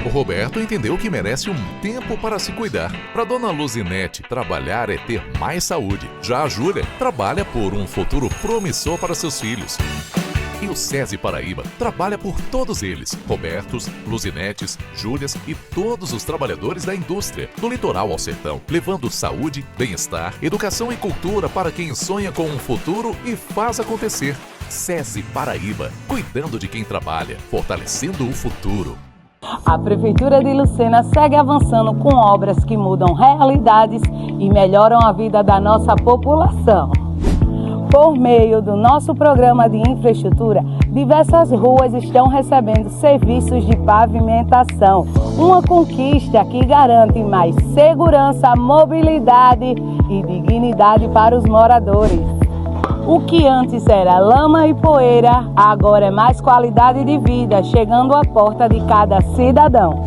O Roberto entendeu que merece um tempo para se cuidar. Para Dona Luzinete, trabalhar é ter mais saúde. Já a Júlia trabalha por um futuro promissor para seus filhos. E o SESI Paraíba trabalha por todos eles, Robertos, Luzinetes, Júlias e todos os trabalhadores da indústria, do litoral ao sertão, levando saúde, bem-estar, educação e cultura para quem sonha com um futuro e faz acontecer. SESI Paraíba, cuidando de quem trabalha, fortalecendo o futuro. A Prefeitura de Lucena segue avançando com obras que mudam realidades e melhoram a vida da nossa população. Por meio do nosso programa de infraestrutura, diversas ruas estão recebendo serviços de pavimentação. Uma conquista que garante mais segurança, mobilidade e dignidade para os moradores. O que antes era lama e poeira, agora é mais qualidade de vida, chegando à porta de cada cidadão.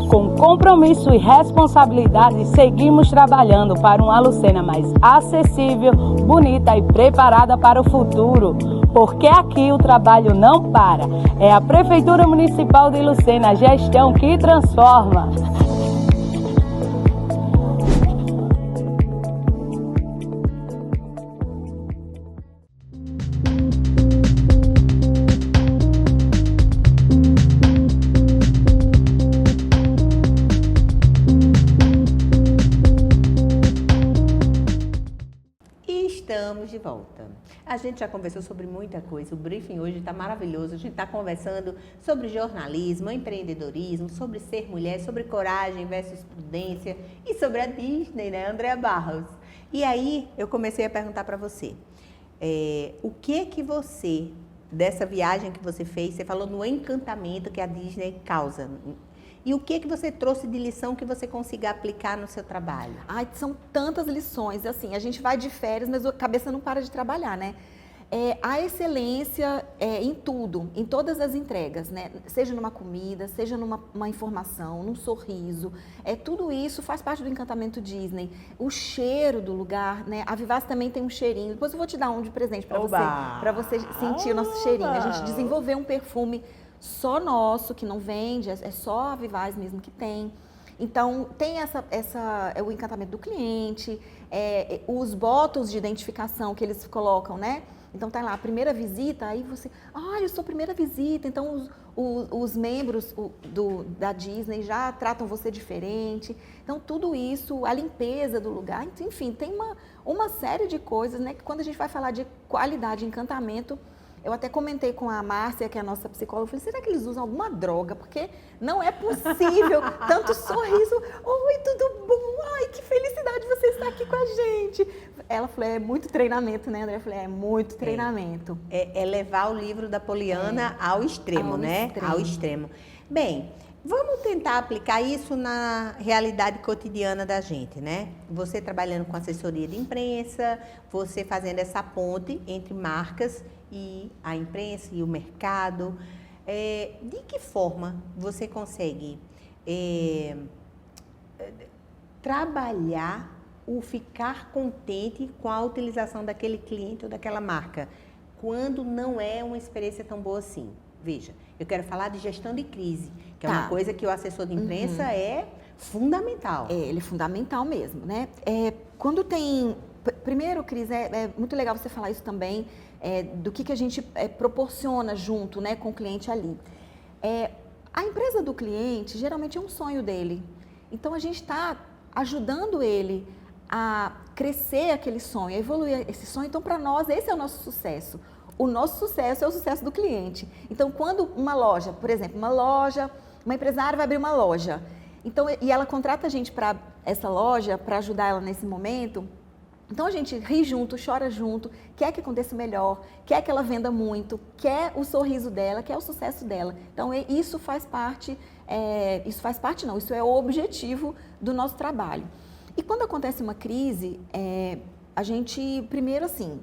Com compromisso e responsabilidade, seguimos trabalhando para uma Lucena mais acessível, bonita e preparada para o futuro. Porque aqui o trabalho não para. É a Prefeitura Municipal de Lucena, a gestão que transforma. Estamos de volta. A gente já conversou sobre muita coisa, o briefing hoje está maravilhoso, a gente está conversando sobre jornalismo, empreendedorismo, sobre ser mulher, sobre coragem versus prudência e sobre a Disney, né, Andréa Barros? E aí eu comecei a perguntar para você, o que você, dessa viagem que você fez, você falou no encantamento que a Disney causa. E o que você trouxe de lição que você consiga aplicar no seu trabalho? Ai, são tantas lições. Assim, a gente vai de férias, mas a cabeça não para de trabalhar, né? A excelência em tudo, em todas as entregas, né? Seja numa comida, seja numa informação, num sorriso. Tudo isso faz parte do encantamento Disney. O cheiro do lugar, né? A Vivaz também tem um cheirinho. Depois eu vou te dar um de presente para você sentir o nosso cheirinho. A gente desenvolveu um perfume só nosso, que não vende, é só a Vivaz mesmo que tem. Então, tem o encantamento do cliente, os botões de identificação que eles colocam, né? Então, tá lá, a primeira visita, aí você, eu sou a primeira visita, então os membros da Disney já tratam você diferente. Então, tudo isso, a limpeza do lugar, enfim, tem uma série de coisas, né? Que quando a gente vai falar de qualidade, encantamento, eu até comentei com a Márcia, que é a nossa psicóloga, eu falei, será que eles usam alguma droga? Porque não é possível tanto sorriso. Oi, tudo bom? Ai, que felicidade você estar aqui com a gente. Ela falou, é muito treinamento, né, André? Eu falei, é muito treinamento. É levar o livro da Poliana ao extremo, né? Ao extremo. Bem, vamos tentar aplicar isso na realidade cotidiana da gente, né? Você trabalhando com assessoria de imprensa, você fazendo essa ponte entre marcas e a imprensa e o mercado. De que forma você consegue trabalhar o ficar contente com a utilização daquele cliente ou daquela marca, quando não é uma experiência tão boa assim? Veja, eu quero falar de gestão de crise, que é uma coisa que o assessor de imprensa é fundamental. Ele é fundamental mesmo, né? Quando tem... Primeiro, Cris, é muito legal você falar isso também, do que a gente proporciona junto, né, com o cliente ali. A empresa do cliente, geralmente é um sonho dele. Então, a gente está ajudando ele a crescer aquele sonho, a evoluir esse sonho. Então, para nós, esse é o nosso sucesso. O nosso sucesso é o sucesso do cliente. Então, quando uma loja, por exemplo, uma empresária vai abrir uma loja, então, e ela contrata a gente para essa loja, para ajudar ela nesse momento, então a gente ri junto, chora junto, quer que aconteça melhor, quer que ela venda muito, quer o sorriso dela, quer o sucesso dela. Então, isso faz parte, isso é o objetivo do nosso trabalho. E quando acontece uma crise, a gente, primeiro assim,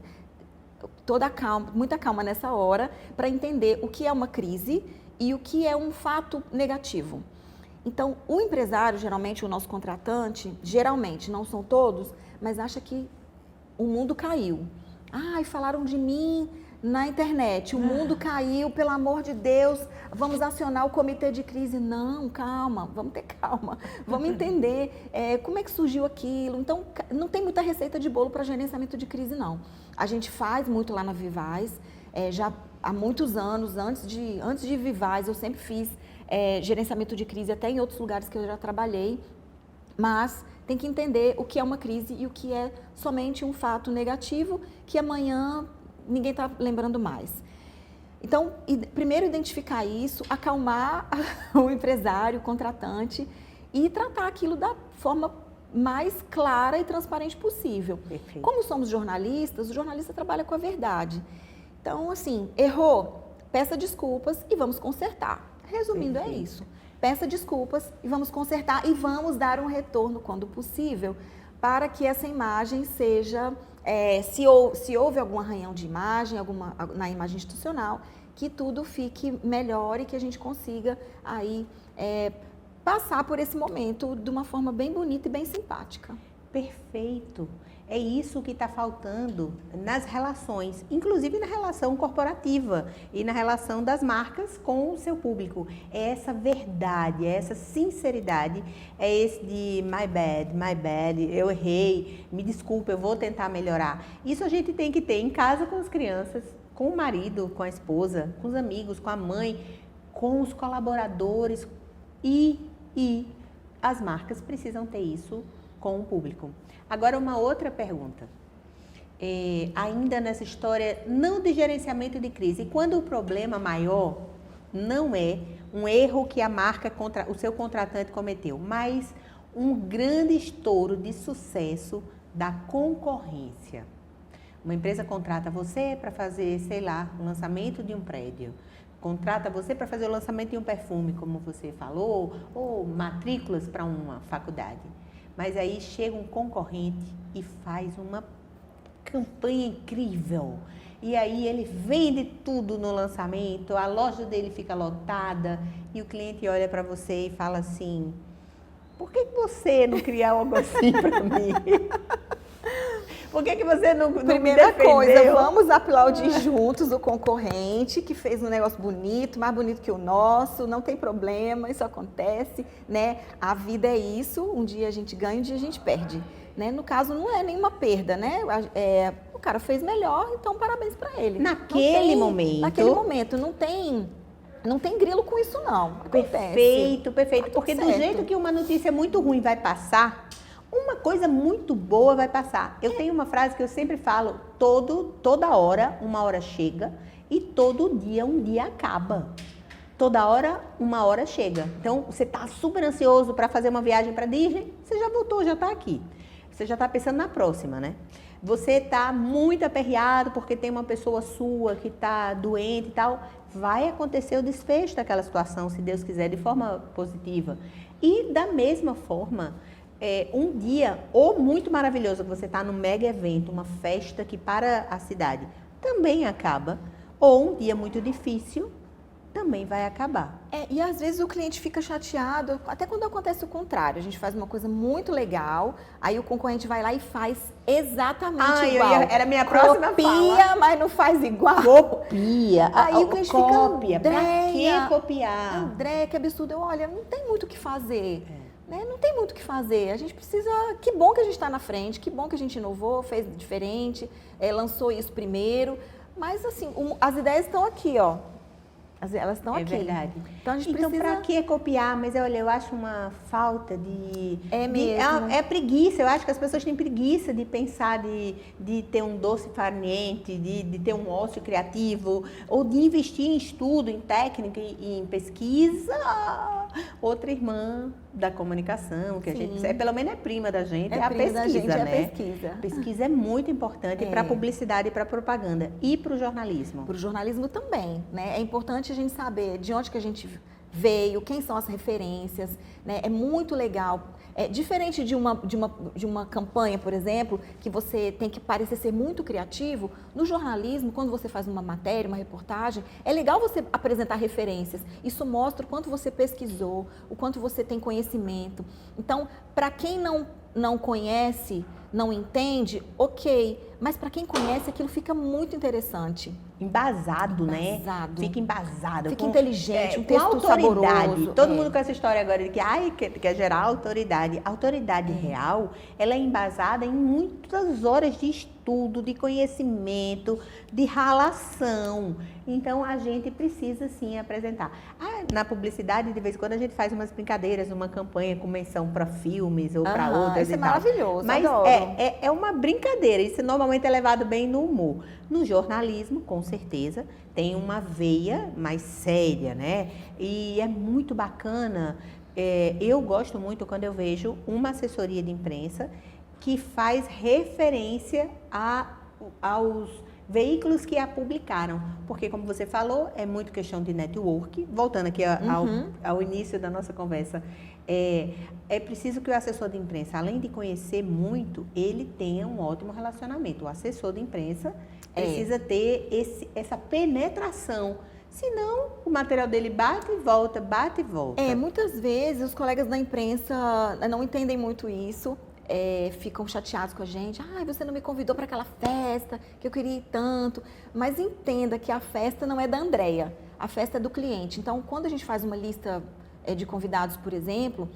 muita calma nessa hora, para entender o que é uma crise e o que é um fato negativo. Então, o empresário, geralmente o nosso contratante, geralmente, não são todos, mas acha que o mundo caiu. Falaram de mim na internet, o mundo caiu, pelo amor de Deus, vamos acionar o comitê de crise. Não, calma, vamos ter calma, vamos entender como é que surgiu aquilo. Então, não tem muita receita de bolo para gerenciamento de crise, não. A gente faz muito lá na Vivaz, já há muitos anos, antes de Vivaz, eu sempre fiz gerenciamento de crise, até em outros lugares que eu já trabalhei, mas tem que entender o que é uma crise e o que é somente um fato negativo que amanhã ninguém está lembrando mais. Então, primeiro identificar isso, acalmar o empresário, o contratante e tratar aquilo da forma mais clara e transparente possível. Perfeito. Como somos jornalistas, o jornalista trabalha com a verdade. Então, assim, errou, peça desculpas e vamos consertar. Resumindo, é isso. Peça desculpas e vamos consertar e vamos dar um retorno quando possível para que essa imagem seja, se houve algum arranhão de imagem, na imagem institucional, que tudo fique melhor e que a gente consiga aí passar por esse momento de uma forma bem bonita e bem simpática. Perfeito. É isso que está faltando nas relações, inclusive na relação corporativa e na relação das marcas com o seu público. É essa verdade, é essa sinceridade, é esse de my bad, eu errei, me desculpa, eu vou tentar melhorar. Isso a gente tem que ter em casa com as crianças, com o marido, com a esposa, com os amigos, com a mãe, com os colaboradores e as marcas precisam ter isso com o público. Agora, uma outra pergunta, ainda nessa história, não de gerenciamento de crise, quando o problema maior não é um erro que a marca, o seu contratante cometeu, mas um grande estouro de sucesso da concorrência. Uma empresa contrata você para fazer, sei lá, o lançamento de um prédio, contrata você para fazer o lançamento de um perfume, como você falou, ou matrículas para uma faculdade. Mas aí chega um concorrente e faz uma campanha incrível. E aí ele vende tudo no lançamento, a loja dele fica lotada e o cliente olha para você e fala assim, por que você não cria algo assim para mim? Por que você não me Primeira defendeu? coisa, vamos aplaudir juntos o concorrente que fez um negócio bonito, mais bonito que o nosso, não tem problema, isso acontece, né? A vida é isso, um dia a gente ganha, um dia a gente perde, né? No caso, não é nenhuma perda, né? O cara fez melhor, então parabéns para ele. Naquele momento, não tem grilo com isso, não. Perfeito. Porque do jeito que uma notícia muito ruim vai passar, uma coisa muito boa vai passar. Eu tenho uma frase que eu sempre falo, toda hora, uma hora chega e todo dia, um dia acaba. Toda hora, uma hora chega. Então, você está super ansioso para fazer uma viagem para Disney, você já voltou, já está aqui. Você já está pensando na próxima, né? Você está muito aperreado porque tem uma pessoa sua que está doente e tal. Vai acontecer o desfecho daquela situação, se Deus quiser, de forma positiva. E da mesma forma, um dia ou muito maravilhoso que você está num mega evento, uma festa que para a cidade também acaba, ou um dia muito difícil também vai acabar. E às vezes o cliente fica chateado, até quando acontece o contrário. A gente faz uma coisa muito legal, aí o concorrente vai lá e faz exatamente igual. Era a minha próxima fala. Copia, mas não faz igual. Copia. Aí o cliente fica, pra que copiar? André, que absurdo. Olha, não tem muito o que fazer. Né? Não tem muito o que fazer. A gente precisa... Que bom que a gente está na frente, que bom que a gente inovou, fez diferente, lançou isso primeiro. Mas assim, as ideias estão aqui, ó. Elas estão aqui. É verdade. Então, a gente precisa... para que copiar? Mas, olha, eu acho uma falta de... mesmo. É preguiça. Eu acho que as pessoas têm preguiça de pensar de ter um doce farniente, de ter um ócio criativo, ou de investir em estudo, em técnica, em pesquisa. Outra irmã da comunicação, que a gente... pelo menos é prima da gente, é a pesquisa, né? Pesquisa é muito importante para a publicidade e para a propaganda. E para o jornalismo. Para o jornalismo também, né? É importante a gente saber de onde que a gente veio, quem são as referências, né? É muito legal. Diferente de uma campanha, por exemplo, que você tem que parecer ser muito criativo, no jornalismo, quando você faz uma matéria, uma reportagem, é legal você apresentar referências. Isso mostra o quanto você pesquisou, o quanto você tem conhecimento. Então, para quem não conhece, não entende, ok. Mas para quem conhece, aquilo fica muito interessante. Embasado, né? Fica embasado. Fica inteligente, um com texto autoridade. saboroso. Todo mundo com essa história agora de que quer gerar autoridade. A autoridade real, ela é embasada em muitas horas de estudo, de conhecimento, de ralação. Então, a gente precisa, sim, apresentar. Na publicidade, de vez em quando, a gente faz umas brincadeiras, uma campanha com menção para filmes ou para outras. Isso é maravilhoso, mas adoro. É uma brincadeira. Isso normalmente é levado bem no humor. No jornalismo, com certeza, tem uma veia mais séria, né? E é muito bacana. Eu gosto muito quando eu vejo uma assessoria de imprensa que faz referência aos veículos que a publicaram. Porque, como você falou, é muito questão de network. Voltando aqui ao início da nossa conversa, é preciso que o assessor de imprensa, além de conhecer muito, ele tenha um ótimo relacionamento. O assessor de imprensa precisa ter essa penetração. Senão, o material dele bate e volta, bate e volta. Muitas vezes os colegas da imprensa não entendem muito isso. Ficam chateados com a gente. Você não me convidou para aquela festa que eu queria ir tanto. Mas entenda que a festa não é da Andréia, a festa é do cliente. Então, quando a gente faz uma lista de convidados, por exemplo,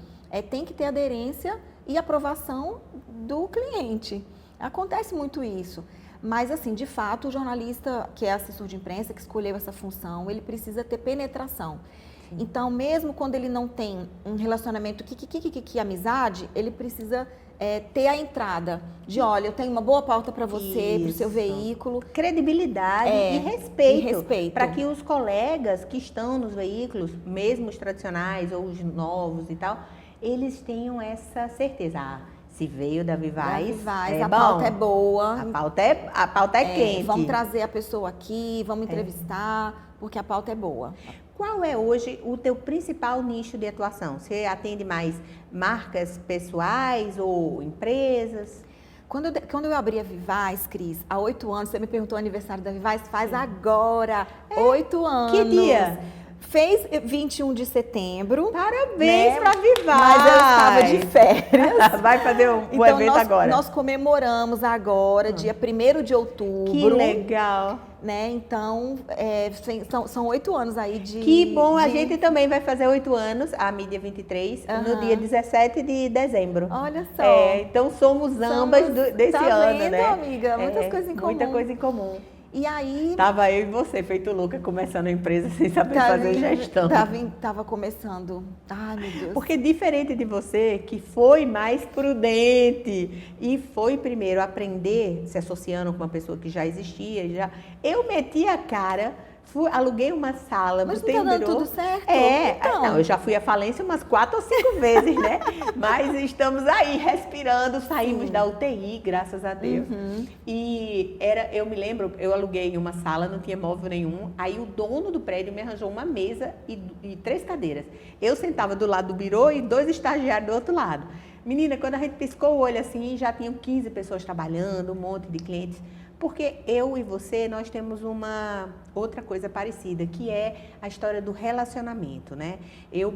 tem que ter aderência e aprovação do cliente. Acontece muito isso. Mas, assim, de fato, o jornalista, que é assessor de imprensa, que escolheu essa função, ele precisa ter penetração. Sim. Então, mesmo quando ele não tem um relacionamento que amizade, ele precisa ter a entrada de, olha, eu tenho uma boa pauta para você, para o seu veículo. Credibilidade e respeito. Para que os colegas que estão nos veículos, mesmo os tradicionais ou os novos e tal, eles tenham essa certeza. Se veio da Vivaz, a pauta é boa. A pauta é quente. Vamos trazer a pessoa aqui, vamos entrevistar, porque a pauta é boa. Qual é hoje o teu principal nicho de atuação? Você atende mais marcas pessoais ou empresas? Quando eu abri a Vivaz, Cris, há 8 anos, você me perguntou o aniversário da Vivaz, faz agora 8 anos. Que dia? Fez 21 de setembro. Parabéns né? pra Vivaz! Mas eu estava de férias. Vai fazer o Então, evento agora. Nós comemoramos agora, dia 1º de outubro. Que legal! Né? Então, são 8 anos aí de... Que bom, a gente também vai fazer 8 anos, a Mídia 23, no dia 17 de dezembro. Olha só. Então somos ambas desse ano, vendo, né? amiga? Muitas coisas em comum. Muita coisa em comum. E aí... Tava eu e você, feito louca, começando a empresa sem saber fazer gestão. Tava começando. Ai, meu Deus. Porque diferente de você, que foi mais prudente e foi primeiro aprender se associando com uma pessoa que já existia, eu meti a cara, aluguei uma sala. Mas não tá dando tudo certo? Então. Não, eu já fui à falência umas 4 ou 5 vezes, né? Mas estamos aí, respirando, saímos da UTI, graças a Deus. E eu me lembro, eu aluguei uma sala, não tinha móvel nenhum, aí o dono do prédio me arranjou uma mesa e 3 cadeiras. Eu sentava do lado do birô e 2 estagiários do outro lado. Menina, quando a gente piscou o olho assim, já tinham 15 pessoas trabalhando, um monte de clientes. Porque eu e você, nós temos uma outra coisa parecida, que é a história do relacionamento, né? Eu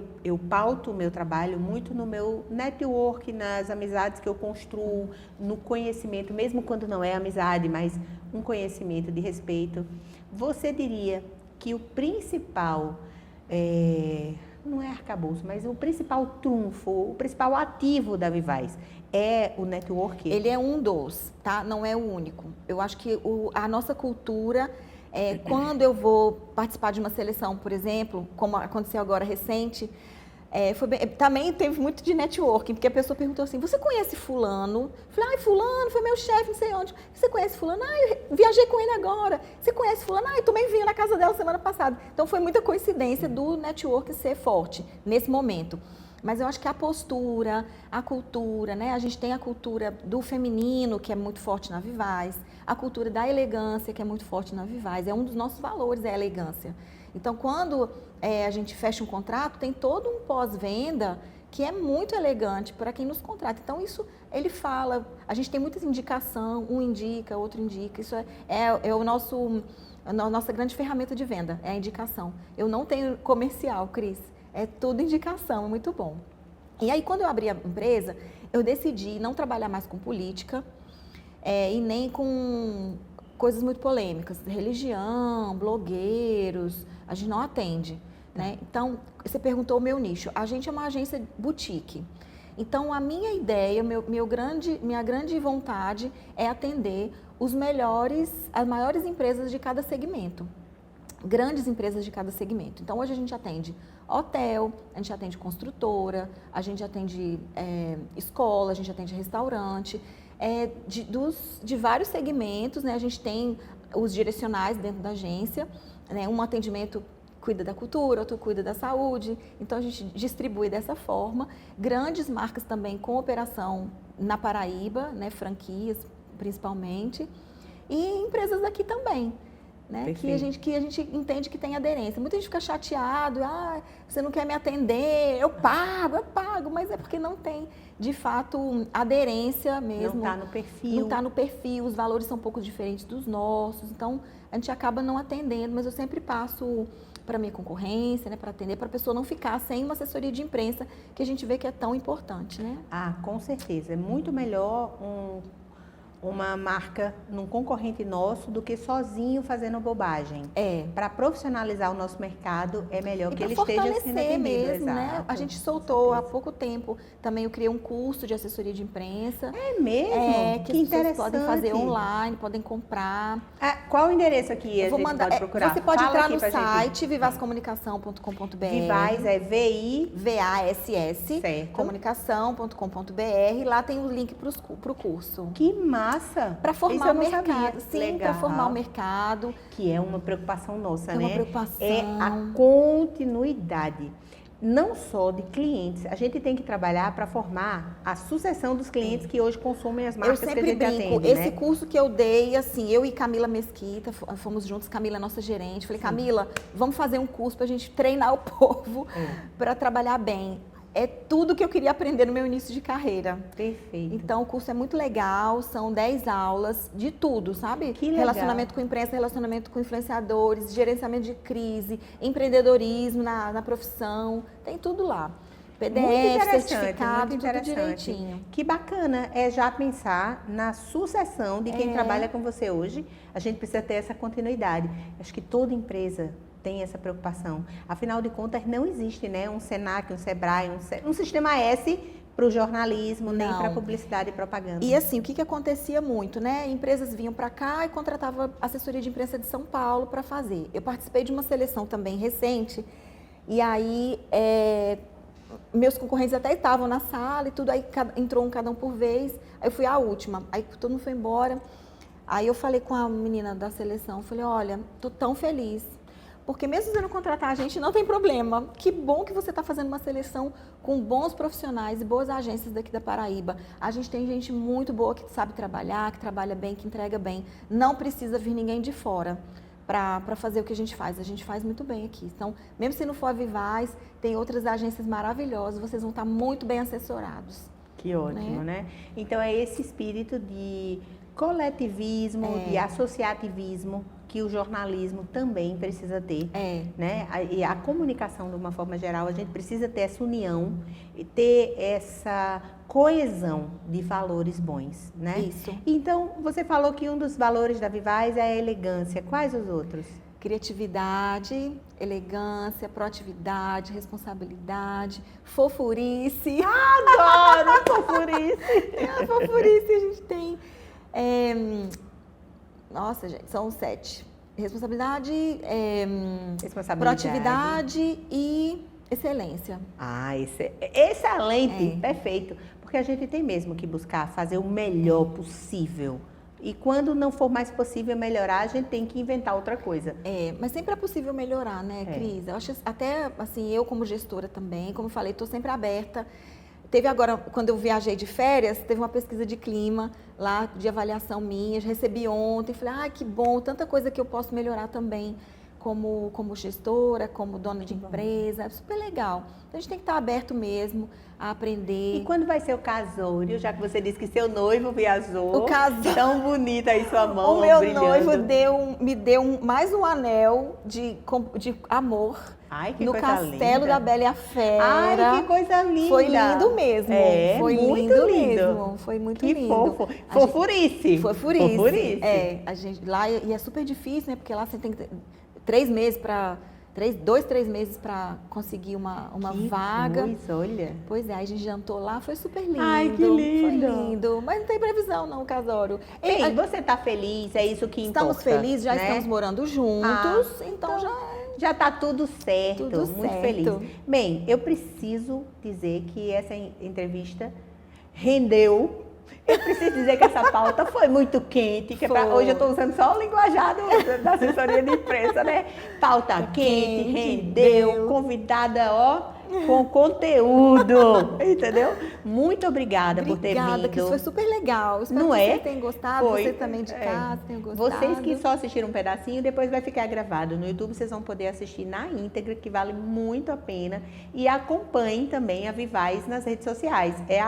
pauto o meu trabalho muito no meu network, nas amizades que eu construo, no conhecimento, mesmo quando não é amizade, mas um conhecimento de respeito. Você diria que o principal, não é arcabouço, mas o principal trunfo, o principal ativo da Vivaz é o network? Ele é um dos, tá? Não é o único. Eu acho que a nossa cultura, quando eu vou participar de uma seleção, por exemplo, como aconteceu agora recente, também teve muito de networking, porque a pessoa perguntou assim, você conhece fulano? Eu falei, fulano foi meu chefe, não sei onde. Você conhece fulano? Eu viajei com ele agora. Você conhece fulano? Eu também vim na casa dela semana passada. Então foi muita coincidência do network ser forte nesse momento. Mas eu acho que a postura, a cultura, né? A gente tem a cultura do feminino, que é muito forte na Vivaz, a cultura da elegância, que é muito forte na Vivaz. É um dos nossos valores, é a elegância. Então, quando a gente fecha um contrato, tem todo um pós-venda que é muito elegante para quem nos contrata. Então, isso ele fala, a gente tem muita indicação, um indica, outro indica. Isso é a nossa grande ferramenta de venda, é a indicação. Eu não tenho comercial, Cris. É tudo indicação, é muito bom. E aí, quando eu abri a empresa, eu decidi não trabalhar mais com política e nem com coisas muito polêmicas. Religião, blogueiros, a gente não atende, né? Então, você perguntou o meu nicho. A gente é uma agência boutique. Então, a minha ideia, minha grande vontade é atender as maiores empresas de cada segmento. Grandes empresas de cada segmento. Então, hoje a gente atende hotel, a gente atende construtora, a gente atende escola, a gente atende restaurante, de vários segmentos, né? A gente tem os direcionais dentro da agência, né? Um atendimento cuida da cultura, outro cuida da saúde, então a gente distribui dessa forma. Grandes marcas também com operação na Paraíba, né? Franquias principalmente, e empresas daqui também. Né? Que a gente entende que tem aderência. Muita gente fica chateado, você não quer me atender, eu pago, mas é porque não tem, de fato, aderência mesmo. Não está no perfil. Não está no perfil, os valores são um pouco diferentes dos nossos, então a gente acaba não atendendo, mas eu sempre passo para a minha concorrência, né, para atender, para a pessoa não ficar sem uma assessoria de imprensa, que a gente vê que é tão importante, né? Com certeza. É muito melhor uma marca num concorrente nosso do que sozinho fazendo bobagem. Para profissionalizar o nosso mercado é melhor que ele esteja sendo atendido mesmo, né? A gente soltou há pouco tempo, também eu criei um curso de assessoria de imprensa. É mesmo? Que as pessoas podem fazer online, podem comprar. Qual o endereço aqui pode procurar? Você pode entrar no site vivazcomunicação.com.br. Vivaz é V-I-V-A-S-S, comunicação.com.br. Lá tem o link para o curso. Que massa! Para formar o mercado. Sim, para formar o mercado. Que é uma preocupação nossa, né? É uma preocupação. É a continuidade. Não só de clientes, a gente tem que trabalhar para formar a sucessão dos clientes que hoje consomem as marcas que a gente atende. Esse curso que eu dei, assim, eu e Camila Mesquita, fomos juntos, Camila é nossa gerente, falei, Camila, vamos fazer um curso para a gente treinar o povo para trabalhar bem. é tudo que eu queria aprender no meu início de carreira. Perfeito. Então, o curso é muito legal, são 10 aulas de tudo, sabe? Que legal. Relacionamento com imprensa, relacionamento com influenciadores, gerenciamento de crise, empreendedorismo na profissão, tem tudo lá. PDF, certificado, tudo direitinho. Que bacana é já pensar na sucessão de quem trabalha com você hoje. A gente precisa ter essa continuidade. Acho que toda empresa tem essa preocupação. Afinal de contas, não existe, né, um Senac, um Sebrae, um Sistema S para o jornalismo, nem para publicidade e propaganda. E assim, o que acontecia muito, né? Empresas vinham para cá e contratavam a assessoria de imprensa de São Paulo para fazer. Eu participei de uma seleção também recente, e aí meus concorrentes até estavam na sala e tudo, aí entrou cada um por vez, aí eu fui a última, aí todo mundo foi embora. Aí eu falei com a menina da seleção, falei, olha, tô tão feliz, porque mesmo você não contratar a gente, não tem problema. Que bom que você está fazendo uma seleção com bons profissionais e boas agências daqui da Paraíba. A gente tem gente muito boa que sabe trabalhar, que trabalha bem, que entrega bem. Não precisa vir ninguém de fora para fazer o que a gente faz muito bem aqui. Então, mesmo se não for a Vivaz, tem outras agências maravilhosas, vocês vão estar muito bem assessorados. Que ótimo, né? Então, é esse espírito de coletivismo, de associativismo que o jornalismo também precisa ter, né? E a comunicação, de uma forma geral, a gente precisa ter essa união e ter essa coesão de valores bons, né? Isso. Então, você falou que um dos valores da Vivaz é a elegância. Quais os outros? Criatividade, elegância, proatividade, responsabilidade, fofurice. Adoro fofurice! A fofurice a gente tem... Nossa, gente, são 7. Responsabilidade, proatividade e excelência. Excelente, perfeito. Porque a gente tem mesmo que buscar fazer o melhor possível. E quando não for mais possível melhorar, a gente tem que inventar outra coisa. Mas sempre é possível melhorar, né, Cris? Eu acho até, assim, eu como gestora também, como eu falei, estou sempre aberta. Teve agora, quando eu viajei de férias, teve uma pesquisa de clima lá, de avaliação minha, recebi ontem, falei, que bom, tanta coisa que eu posso melhorar também como gestora, como dona de empresa, é super legal. Então, a gente tem que estar aberto mesmo a aprender. E quando vai ser o casório, já que você disse que seu noivo viajou, o casório, tão bonita aí sua mão, o meu brilhando. noivo me deu mais um anel de amor. No Castelo da Bela e a Fera. Ai, que coisa linda! Foi lindo mesmo. Foi muito lindo mesmo. Foi muito que lindo. Fofo. Fofurice. Fofurice. A gente lá, e é super difícil, né? Porque lá você tem que ter 3 meses para 2-3 meses para conseguir uma vaga. Olha. Pois é, aí a gente jantou lá, foi super lindo. Ai, que lindo. Foi lindo. Mas não tem previsão não, o casório. Ei, você está feliz, é isso que importa. Estamos felizes, já estamos morando juntos, então já está tudo certo, muito certo. Feliz. Bem, eu preciso dizer que essa entrevista rendeu. Eu preciso dizer que essa pauta foi muito quente, que hoje eu estou usando só o linguajado da assessoria de imprensa, né? Pauta quente, rendeu, convidada, com conteúdo, entendeu? Muito obrigada por ter vindo. Obrigada, que isso foi super legal. Espero que vocês tenham gostado, você também de casa tenham gostado. Vocês que só assistiram um pedacinho, depois vai ficar gravado no YouTube, vocês vão poder assistir na íntegra, que vale muito a pena. E acompanhem também a Vivaz nas redes sociais. É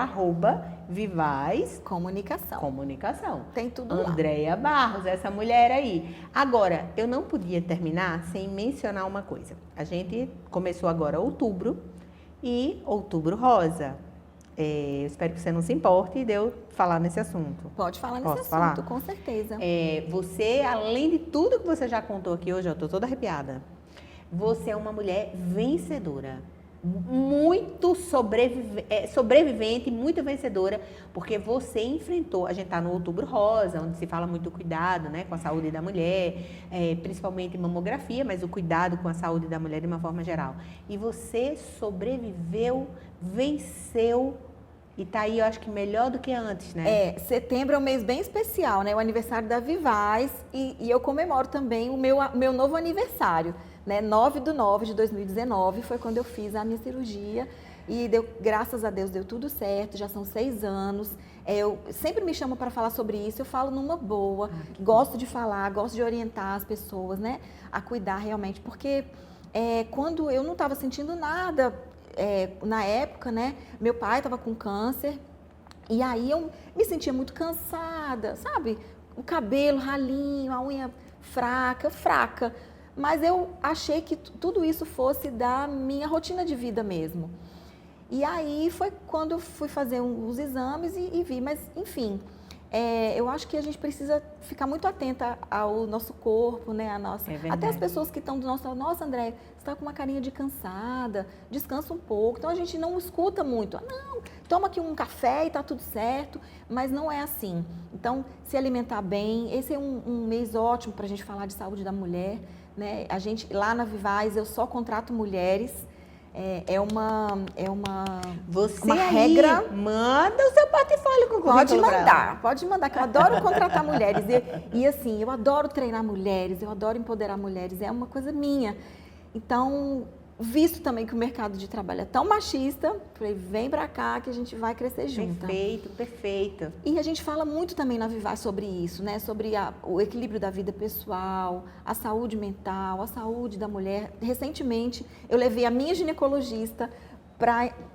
@Vivaz Comunicação. Tem tudo lá. Andréia Barros, essa mulher aí. Agora, eu não podia terminar sem mencionar uma coisa. A gente começou agora outubro, e Outubro Rosa. Eu espero que você não se importe de eu falar nesse assunto. Pode falar nesse assunto, falar? Com certeza. Você, além de tudo que você já contou aqui hoje, eu estou toda arrepiada. Você é uma mulher vencedora. Muito sobrevivente, muito vencedora, porque você enfrentou, a gente está no Outubro Rosa, onde se fala muito do cuidado, né, com a saúde da mulher, principalmente mamografia, mas o cuidado com a saúde da mulher de uma forma geral. E você sobreviveu, venceu, e tá aí, eu acho que melhor do que antes, né? Setembro é um mês bem especial, né, o aniversário da Vivaz, e eu comemoro também o meu novo aniversário. 9/9/2019 foi quando eu fiz a minha cirurgia e graças a Deus deu tudo certo, já são 6 anos. Eu sempre me chamam para falar sobre isso, eu falo numa boa, gosto de falar, gosto de orientar as pessoas, né, a cuidar realmente, porque quando eu não estava sentindo nada, na época, né, meu pai estava com câncer, e aí eu me sentia muito cansada, sabe? O cabelo ralinho, a unha fraca. Mas eu achei que tudo isso fosse da minha rotina de vida mesmo. E aí foi quando eu fui fazer os exames e vi, mas enfim, eu acho que a gente precisa ficar muito atenta ao nosso corpo, né? Até as pessoas que estão do nosso lado, nossa, André, você está com uma carinha de cansada, descansa um pouco. Então a gente não escuta muito, não, toma aqui um café e tá tudo certo, mas não é assim. Então, se alimentar bem, esse é um mês ótimo para a gente falar de saúde da mulher, né? A gente, lá na Vivaz, eu só contrato mulheres. É uma regra. Manda o seu portfólio com o currículo. Pode mandar, que eu adoro contratar mulheres. E assim, eu adoro treinar mulheres, eu adoro empoderar mulheres, é uma coisa minha. Então, visto também que o mercado de trabalho é tão machista, falei, vem pra cá que a gente vai crescer junto. Perfeito. E a gente fala muito também na Vivaz sobre isso, né? Sobre o equilíbrio da vida pessoal, a saúde mental, a saúde da mulher. Recentemente, eu levei a minha ginecologista,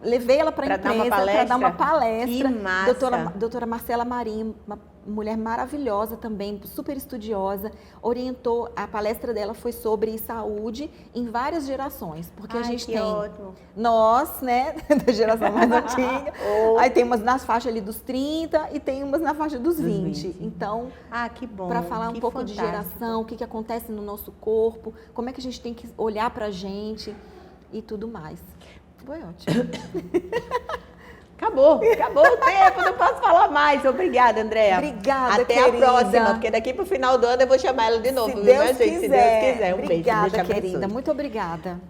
levei ela para a empresa para dar uma palestra. Que massa. Doutora Marcela Marinho, uma mulher maravilhosa também, super estudiosa, orientou, a palestra dela foi sobre saúde em várias gerações, porque a gente tem ótimo. Nós, né, da geração mais antiga, aí tem umas nas faixas ali dos 30 e tem umas na faixa dos 20. Então, que bom, para falar um pouco fantástico. de geração, o que acontece no nosso corpo, como é que a gente tem que olhar para a gente e tudo mais. Foi ótimo. Acabou o tempo, não posso falar mais. Obrigada, Andréa. Obrigada, Até querida. a próxima, porque daqui pro final do ano eu vou chamar ela de novo. Se Deus quiser. Se Deus quiser. Um obrigada, beijo. Deus te querida. abençoe. Muito obrigada.